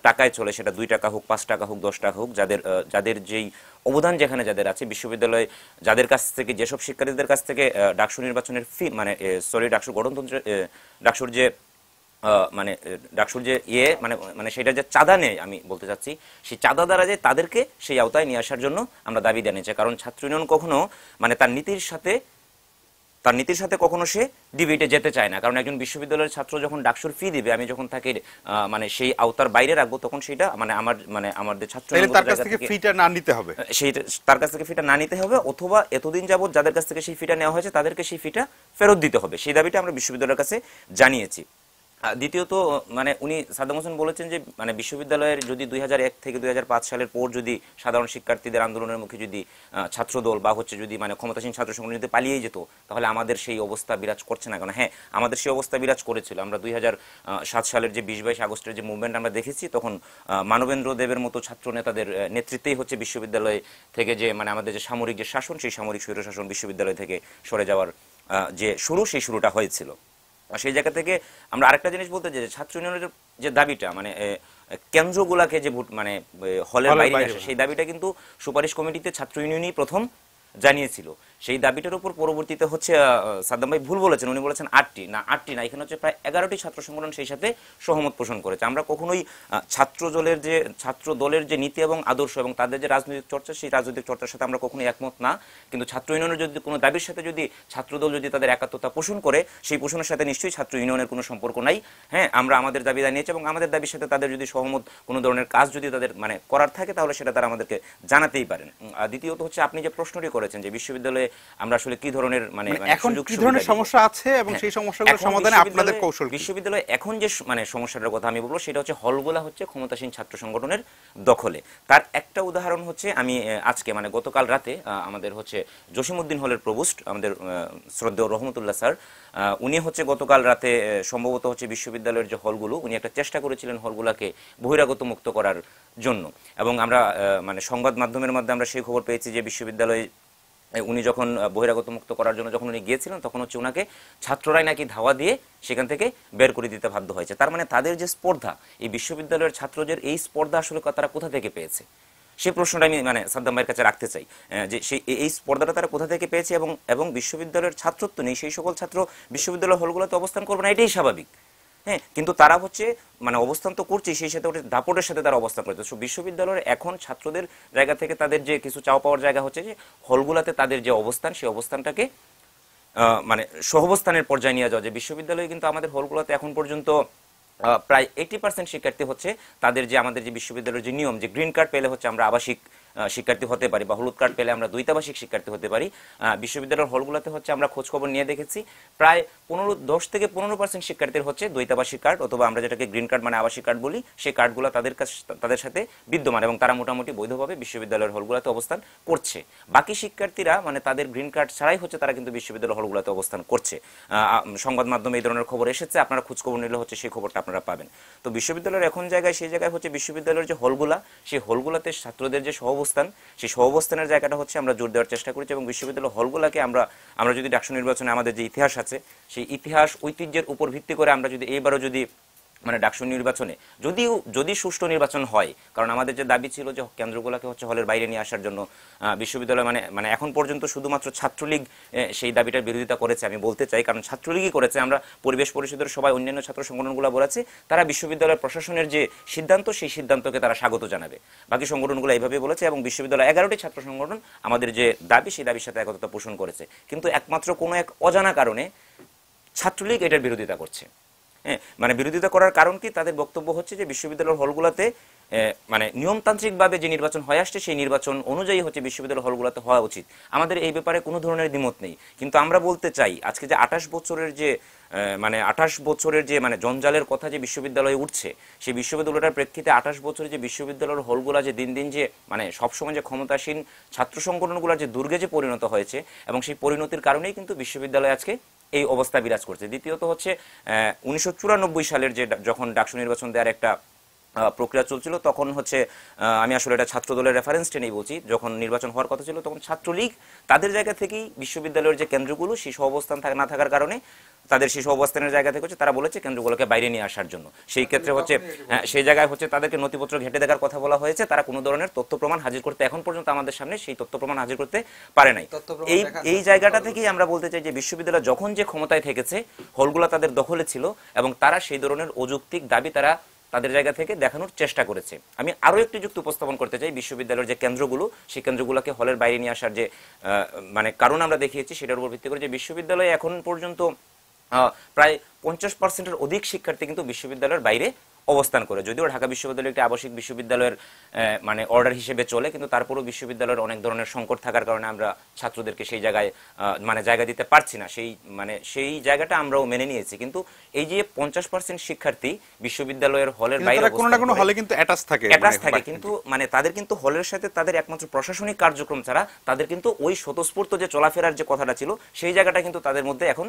টাকায় চলে, সেটা 2 টাকা হোক, 5 টাকা হোক, 10 টাকা হোক, যাদের যেই অবদান যেখানে যাদের আছে, বিশ্ববিদ্যালয়ে যাদের কাছ থেকে, যেসব শিক্ষার্থীদের কাছ থেকে ডাকসু নির্বাচনের ফি মানে ডাকসুর গঠনতন্ত্রের ডাকসুর যে মানে ডাকসুর যে মানে সেটা যে চাঁদা নেই, আমি বলতে চাচ্ছি সেই চাঁদা দ্বারা যে তাদেরকে সেই আওতায় নিয়ে আসার জন্য আমরা দাবি জানিয়েছি। কারণ ছাত্র ইউনিয়ন কখনো মানে তার নীতির সাথে কখনো সে ডিবেটে যেতে চায় না। কারণ একজন বিশ্ববিদ্যালয়ের ছাত্র যখন ডাকসুর ফি দিবে, আমি যখন তাকে মানে সেই আওতার বাইরে রাখবো, তখন সেটা আমাদের ছাত্র তার কাছ থেকে ফিটা না নিতে হবে, তার কাছ থেকে ফিটা না নিতে হবে, অথবা এতদিন যাবত যাদের কাছ থেকে সেই ফিটা নেওয়া হয়েছে তাদেরকে সেই ফিটা ফেরত দিতে হবে। সেই দাবিটা আমরা বিশ্ববিদ্যালয়ের কাছে জানিয়েছি। দ্বিতীয়ত মানে উনি সাদ্দাম হোসেন বলেছেন যে মানে বিশ্ববিদ্যালয়ের যদি 2001 থেকে 2005 সালের পর যদি সাধারণ শিক্ষার্থীদের আন্দোলনের মুখে যদি ছাত্রদল বা যদি মানে ক্ষমতাসীন ছাত্র সংগঠন যদি পালিয়ে যেত, তাহলে আমাদের সেই অবস্থা বিরাজ করছে না কেন? হ্যাঁ, আমাদের সেই অবস্থা বিরাজ করেছিল। আমরা 2007 সালের যে 20-22 আগস্টের যে মুভমেন্ট আমরা দেখেছি, তখন মানবেন্দ্র দেবের মতো ছাত্র নেতাদের নেতৃত্বেই বিশ্ববিদ্যালয় থেকে যে মানে আমাদের যে সামরিক যে শাসন, সেই সামরিক স্বৈরশাসন বিশ্ববিদ্যালয় থেকে সরে যাওয়ার যে সেই শুরুটা হয়েছিল। সেই জায়গা থেকে আমরা আরেকটা জিনিস বলতে চাই যে ছাত্র ইউনিয়নের যে দাবিটা মানে কেন্দ্রগুলাকে যে ভোট মানে হলের বাইরে আসে, সেই দাবিটা কিন্তু সুপারিশ কমিটিতে ছাত্র ইউনিয়নই প্রথম জানিয়েছিল। সেই দাবিটার উপর পরবর্তীতে সাদ্দাম ভাই ভুল বলেছেন, উনি বলেছেন 8টি না, এখানে প্রায় 11টি ছাত্র সংগঠন সেই সাথে সহমত পোষণ করেছে। আমরা কখনোই ছাত্র দলের যে নীতি এবং আদর্শ এবং তাদের যে রাজনৈতিক চর্চা, সেই রাজনৈতিক চর্চার সাথে আমরা কখনোই একমত না। কিন্তু ছাত্র ইউনিয়নের যদি কোনো দাবির সাথে যদি ছাত্রদল যদি তাদের একাত্মতা পোষণ করে, সেই পোষণের সাথে নিশ্চয়ই ছাত্র ইউনিয়নের কোনো সম্পর্ক নাই। হ্যাঁ, আমরা আমাদের দাবি জানিয়েছি এবং আমাদের দাবির সাথে তাদের যদি সহমত কোনো ধরনের কাজ যদি তাদের মানে করার থাকে, তাহলে সেটা তারা আমাদেরকে জানাতেই পারেন। দ্বিতীয়ত আপনি যে প্রশ্নটি করেছেন যে বিশ্ববিদ্যালয়ে আমরা আসলে কি ধরনের মানে এখন কি ধরনের সমস্যা আছে এবং সেই সমস্যাগুলোর সমাধানে আপনাদের কৌশল কি? বিশ্ববিদ্যালয়ে এখন যে মানে সমস্যাটার কথা আমি বলবো, সেটা হলগুলা ক্ষমতাসীন ছাত্র সংগঠনের দখলে। তার একটা উদাহরণ আমি আজকে মানে গতকাল রাতে আমাদের জসিমউদ্দিন হলের প্রভোস্ট আমাদের শ্রদ্ধেয় রহমতুল্লাহ স্যার, উনি গতকাল রাতে সম্ভবত বিশ্ববিদ্যালয়ের যে হলগুলো, উনি একটা চেষ্টা করেছিলেন হলগুলাকে বহিরাগত মুক্ত করার জন্য। এবং আমরা মানে সংবাদ মাধ্যমের মধ্যে আমরা সেই খবর পেয়েছি যে বিশ্ববিদ্যালয়ে উনি যখন বহিরাগত মুক্ত করার জন্য যখন উনি গিয়েছিলেন, তখন ওনাকে ছাত্ররাই নাকি ধাওয়া দিয়ে সেখান থেকে বের করে দিতে বাধ্য হয়েছে। তার মানে তাদের যে স্পর্ধা, এই বিশ্ববিদ্যালয়ের ছাত্রদের এই স্পর্ধা আসলে তারা কোথা থেকে পেয়েছে, সেই প্রশ্নটা আমি মানে সাদ্দাম ভাইয়ের কাছে রাখতে চাই যে এই স্পর্ধাটা তারা কোথা থেকে পেয়েছে। এবং বিশ্ববিদ্যালয়ের ছাত্রত্ব নেই সেই সকল ছাত্র বিশ্ববিদ্যালয় হলগুলোতে অবস্থান করবে না, এটাই স্বাভাবিক। হ্যাঁ, কিন্তু তারা মানে অবস্থান তো করছে, সেই সাথে দাপটের সাথে তারা অবস্থান করছে। বিশ্ববিদ্যালয়ের এখন ছাত্রদের জায়গা থেকে তাদের যে কিছু চাওয়া পাওয়ার জায়গা যে হলগুলাতে তাদের যে অবস্থান, সেই অবস্থানটাকে মানে সহাবস্থানের পর্যায়ে নিয়ে যাওয়া। যে বিশ্ববিদ্যালয়ে কিন্তু আমাদের হলগুলোতে এখন পর্যন্ত প্রায় 80% শিক্ষার্থী তাদের যে আমাদের যে বিশ্ববিদ্যালয়ের যে নিয়ম, যে গ্রিন কার্ড পেলে আমরা আবাসিক শিক্ষার্থী হতে পারি বা হলুদ কার্ড পেলে আমরা দ্বৈতাবাসিক শিক্ষার্থী হতে পারি। বিশ্ববিদ্যালয়ের হলগুলোতে আমরা খোঁজ খবর নিয়ে দেখেছি প্রায় 10 থেকে 15% শিক্ষার্থীর দ্বৈতাবাসিক কার্ড, অথবা আমরা যেটাকে গ্রিন কার্ড মানে আবাসিক কার্ড বলি, সেই কার্ডগুলো তাদের সাথে বিদ্যমান এবং তারা মোটামুটি বৈধভাবে বিশ্ববিদ্যালয়ের হলগুলোতে অবস্থান করছে। বাকি শিক্ষার্থীরা মানে তাদের গ্রিন কার্ড ছাড়াই তারা কিন্তু বিশ্ববিদ্যালয়ের হলগুলোতে অবস্থান করছে। সংবাদ মাধ্যমে এই ধরনের খবর এসেছে, আপনারা খোঁজ খবর নিলে সেই খবরটা আপনারা পাবেন। তো বিশ্ববিদ্যালয়ের এখন জায়গায় সেই জায়গায় বিশ্ববিদ্যালয়ের যে হলগুলা, সেই হলগুলোতে ছাত্রদের যে সহবস্থান সহাবস্থান, সেই সহাবস্থানের জায়গাটা হচ্ছে আমরা জোর দেওয়ার চেষ্টা করেছি এবং বিশ্ববিদ্যালয় হলগুলোকে আমরা যদি ডাকসু নির্বাচনে আমাদের যে ইতিহাস আছে সেই ইতিহাস ঐতিহ্যের উপর ভিত্তি করে আমরা যদি এইবারও যদি মানে ডাকসু নির্বাচনে যদি সুষ্ঠু নির্বাচন হয়, কারণ আমাদের যে দাবি ছিল যে কেন্দ্রগুলোকে হচ্ছে হলের বাইরে নিয়ে আসার জন্য বিশ্ববিদ্যালয় মানে এখন পর্যন্ত শুধুমাত্র ছাত্রলীগ সেই দাবিটার বিরোধিতা করেছে আমি বলতে চাই, কারণ ছাত্রলীগই করেছে। আমরা পরিবেশ পরিষদের সবাই অন্যান্য ছাত্র সংগঠনগুলো বলেছে তারা বিশ্ববিদ্যালয়ের প্রশাসনের যে সিদ্ধান্ত সেই সিদ্ধান্তকে তারা স্বাগত জানাবে, বাকি সংগঠনগুলো এইভাবে বলেছে এবং বিশ্ববিদ্যালয় 11টি ছাত্র সংগঠন আমাদের যে দাবি সেই দাবির সাথে একতা পোষণ করেছে। কিন্তু একমাত্র কোনো এক অজানা কারণে ছাত্রলীগ এটার বিরোধিতা করছে। মানে বিরোধিতা করার কারণ কি, তাদের বক্তব্য হচ্ছে যে বিশ্ববিদ্যালয়ের হলগুলোতে মানে নিয়মতান্ত্রিকভাবে যে নির্বাচন হয়ে আসছে সেই নির্বাচন অনুযায়ী হচ্ছে বিশ্ববিদ্যালয় হলগুলোতে হওয়া উচিত। আমাদের এই ব্যাপারে কোনো ধরনের দ্বিমত নেই, কিন্তু আমরা বলতে চাই আজকে যে 28 বছরের যে মানে জঞ্জালের কথা যে বিশ্ববিদ্যালয়ে উঠছে, সেই বিশ্ববিদ্যালয়টার প্রেক্ষিতে 28 বছরে যে বিশ্ববিদ্যালয়ের হলগুলা যে দিন দিন যে মানে সবসময় যে ক্ষমতাসীন ছাত্র সংগঠনগুলোর যে দুর্গে যে পরিণত হয়েছে এবং সেই পরিণতির কারণেই কিন্তু বিশ্ববিদ্যালয় আজকে এই অবস্থা বিরাজ করছে। দ্বিতীয়ত হচ্ছে 1994 সালের যে যখন ডাকসু নির্বাচন দেওয়ার একটা প্রক্রিয়া চলছিল, তখন হচ্ছে আমি আসলে এটা ছাত্র দলের রেফারেন্স টেনেই বলছি, যখন নির্বাচন হওয়ার কথা ছিল তখন ছাত্রলীগ তাদের জায়গা থেকেই বিশ্ববিদ্যালয়ের যে কেন্দ্রগুলো সেই অবস্থান না থাকার কারণে তাদের শিশু অবস্থানের জায়গা থেকে হচ্ছে তারা বলেছে কেন্দ্রগুলোকে বাইরে নিয়ে আসার জন্য। সেই ক্ষেত্রে হচ্ছে সেই জায়গায় হচ্ছে তাদেরকে নথিপত্র ঘেটে দেখার কথা বলা হয়েছে, তারা কোনো ধরনের তথ্য প্রমাণ হাজির করতে এখন পর্যন্ত আমাদের সামনে সেই তথ্য প্রমাণ হাজির করতে পারে নাই। এই জায়গাটা থেকেই আমরা বলতে চাই যে বিশ্ববিদ্যালয় যখন যে ক্ষমতায় থেকেছে হলগুলো তাদের দখলে ছিল এবং তারা সেই ধরনের অযৌক্তিক দাবি তারা তাদের জায়গা থেকে দেখানোর চেষ্টা করেছে। আমি আরো একটি যুক্তি উপস্থাপন করতে চাই, বিশ্ববিদ্যালয়ের যে কেন্দ্রগুলো সেই কেন্দ্রগুলোকে হলের বাইরে নিয়ে আসার যে মানে কারণ আমরা দেখিয়েছি সেটার উপর ভিত্তি করে যে বিশ্ববিদ্যালয়ে এখন পর্যন্ত প্রায় 50% অধিক শিক্ষার্থী কিন্তু বিশ্ববিদ্যালয়ের বাইরে অবস্থান করে। যদিও ঢাকা বিশ্ববিদ্যালয় একটি আবাসিক বিশ্ববিদ্যালয়ের মানে অর্ডার হিসেবে চলে, কিন্তু তারপরেও বিশ্ববিদ্যালয়ের অনেক ধরনের সংকট থাকার কারণে আমরা ছাত্রদেরকে সেই জায়গায় মানে জায়গা দিতে পারছি না, সেই জায়গাটা আমরাও মেনে নিয়েছি। কিন্তু এই যে 50% শিক্ষার্থী বিশ্ববিদ্যালয়ের হলের বাইরে কোনো না কোনো হলে কিন্তু অ্যাটাচ থাকে, কিন্তু মানে তাদের কিন্তু হলের সাথে তাদের একমাত্র প্রশাসনিক কার্যক্রম ছাড়া তাদের কিন্তু ওই স্বতঃস্ফূর্ত যে চলাফেরার যে কথাটা ছিল সেই জায়গাটা কিন্তু তাদের মধ্যে এখন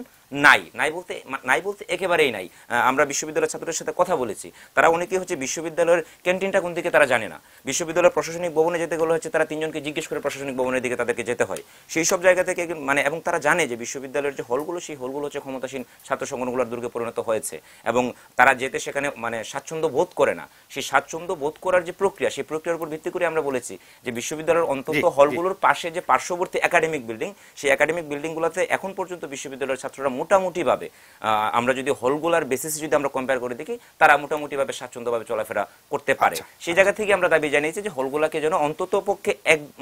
নাই বলতে একেবারেই নাই। আমরা বিশ্ববিদ্যালয়ের ছাত্রদের সাথে কথা বলেছি, তারা অনেকে হচ্ছে বিশ্ববিদ্যালয়ের ক্যান্টিনটা কোন দিকে তারা জানে না, বিশ্ববিদ্যালয়ের প্রশাসনিক ভবনে যেতে গেলে হচ্ছে তারা 3 জনকে জিজ্ঞেস করে প্রশাসনিক ভবনের দিকে তাদেরকে যেতে হয়। সেই সব জায়গা থেকে মানে এবং তারা জানে যে বিশ্ববিদ্যালয়ের যে হলগুলো সেই হলগুলো হচ্ছে ক্ষমতাসীন ছাত্র সংগঠনগুলোর দুর্গে পরিণত হয়েছে এবং তারা যেতে সেখানে মানে স্বাচ্ছন্দ্য বোধ করে না। সেই স্বাচ্ছন্দ্য বোধ করার যে প্রক্রিয়া সেই প্রক্রিয়ার উপর ভিত্তি করে আমরা বলেছি যে বিশ্ববিদ্যালয়ের অন্তত হলগুলোর পাশে যে পার্শ্ববর্তী একাডেমিক বিল্ডিং সেই একাডেমিক বিল্ডিংগুলোতে এখন পর্যন্ত বিশ্ববিদ্যালয়ের ছাত্ররা মোটামুটিভাবে আমরা যদি হলগুলার বেসিসে যদি আমরা কম্পেয়ার করে দেখি তারা মোটামুটিভাবে স্বাচ্ছন্দ্যভাবে চলাফেরা করতে পারে। সেই জায়গা থেকে আমরা দাবি জানিয়েছি যে হলগুলাকে যেন অন্তত পক্ষে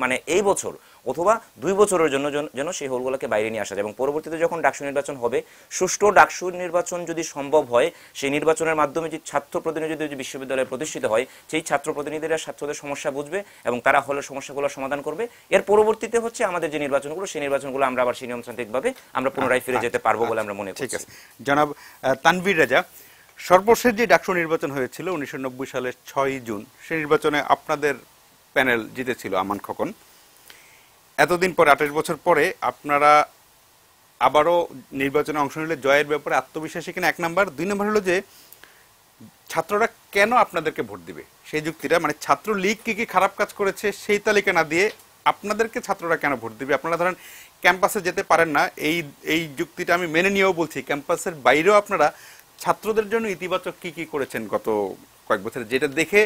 মানে এই বছর অথবা 2 বছরের জন্য যেন সেই হলগুলোকে বাইরে নিয়ে আসা যায় এবং পরবর্তীতে যখন ডাকসু নির্বাচন হবে সুষ্ঠু ডাকসু নির্বাচন যদি সম্ভব হয় সেই নির্বাচনের মাধ্যমে যে ছাত্র প্রতিনিধি যদি বিশ্ববিদ্যালয়ে প্রতিষ্ঠিত হয় সেই ছাত্র প্রতিনিধিরা ছাত্রদের সমস্যা বুঝবে এবং তারা হলের সমস্যাগুলো সমাধান করবে। এর পরবর্তীতে হচ্ছে আমাদের যে নির্বাচনগুলো সেই নির্বাচনগুলো আমরা আবার সেই নিয়মতান্ত্রিকভাবে আমরা পুনরায় ফিরে যেতে পারবো বলে আমরা মনে করছি। জনাব তানভীর রাজা, সর্বশেষ যে ডাকসু নির্বাচন হয়েছিল 1990 সালের 6 জুন, সেই নির্বাচনে আপনাদের প্যানেল জিতেছিল আমান খোকন। এতদিন পরে 28 বছর পরে আপনারা আবারও নির্বাচনে অংশ নিলে জয়ের ব্যাপারে আত্মবিশ্বাসী কিনা, 1 নাম্বার। 2 নাম্বার হলো যে ছাত্ররা কেন আপনাদেরকে ভোট দিবে সেই যুক্তিটা, মানে ছাত্র লীগ কি খারাপ কাজ করেছে সেই তালিকা না দিয়ে আপনাদেরকে ছাত্ররা কেন ভোট দিবে। আপনারা ধরেন ক্যাম্পাসে যেতে পারেন না, এই যুক্তিটা আমি মেনে নিয়েও বলছি, ক্যাম্পাসের বাইরেও আপনারা ছাত্রদের জন্য ইতিবাচক কি করেছেন গত কয়েক বছরে, যেটা দেখে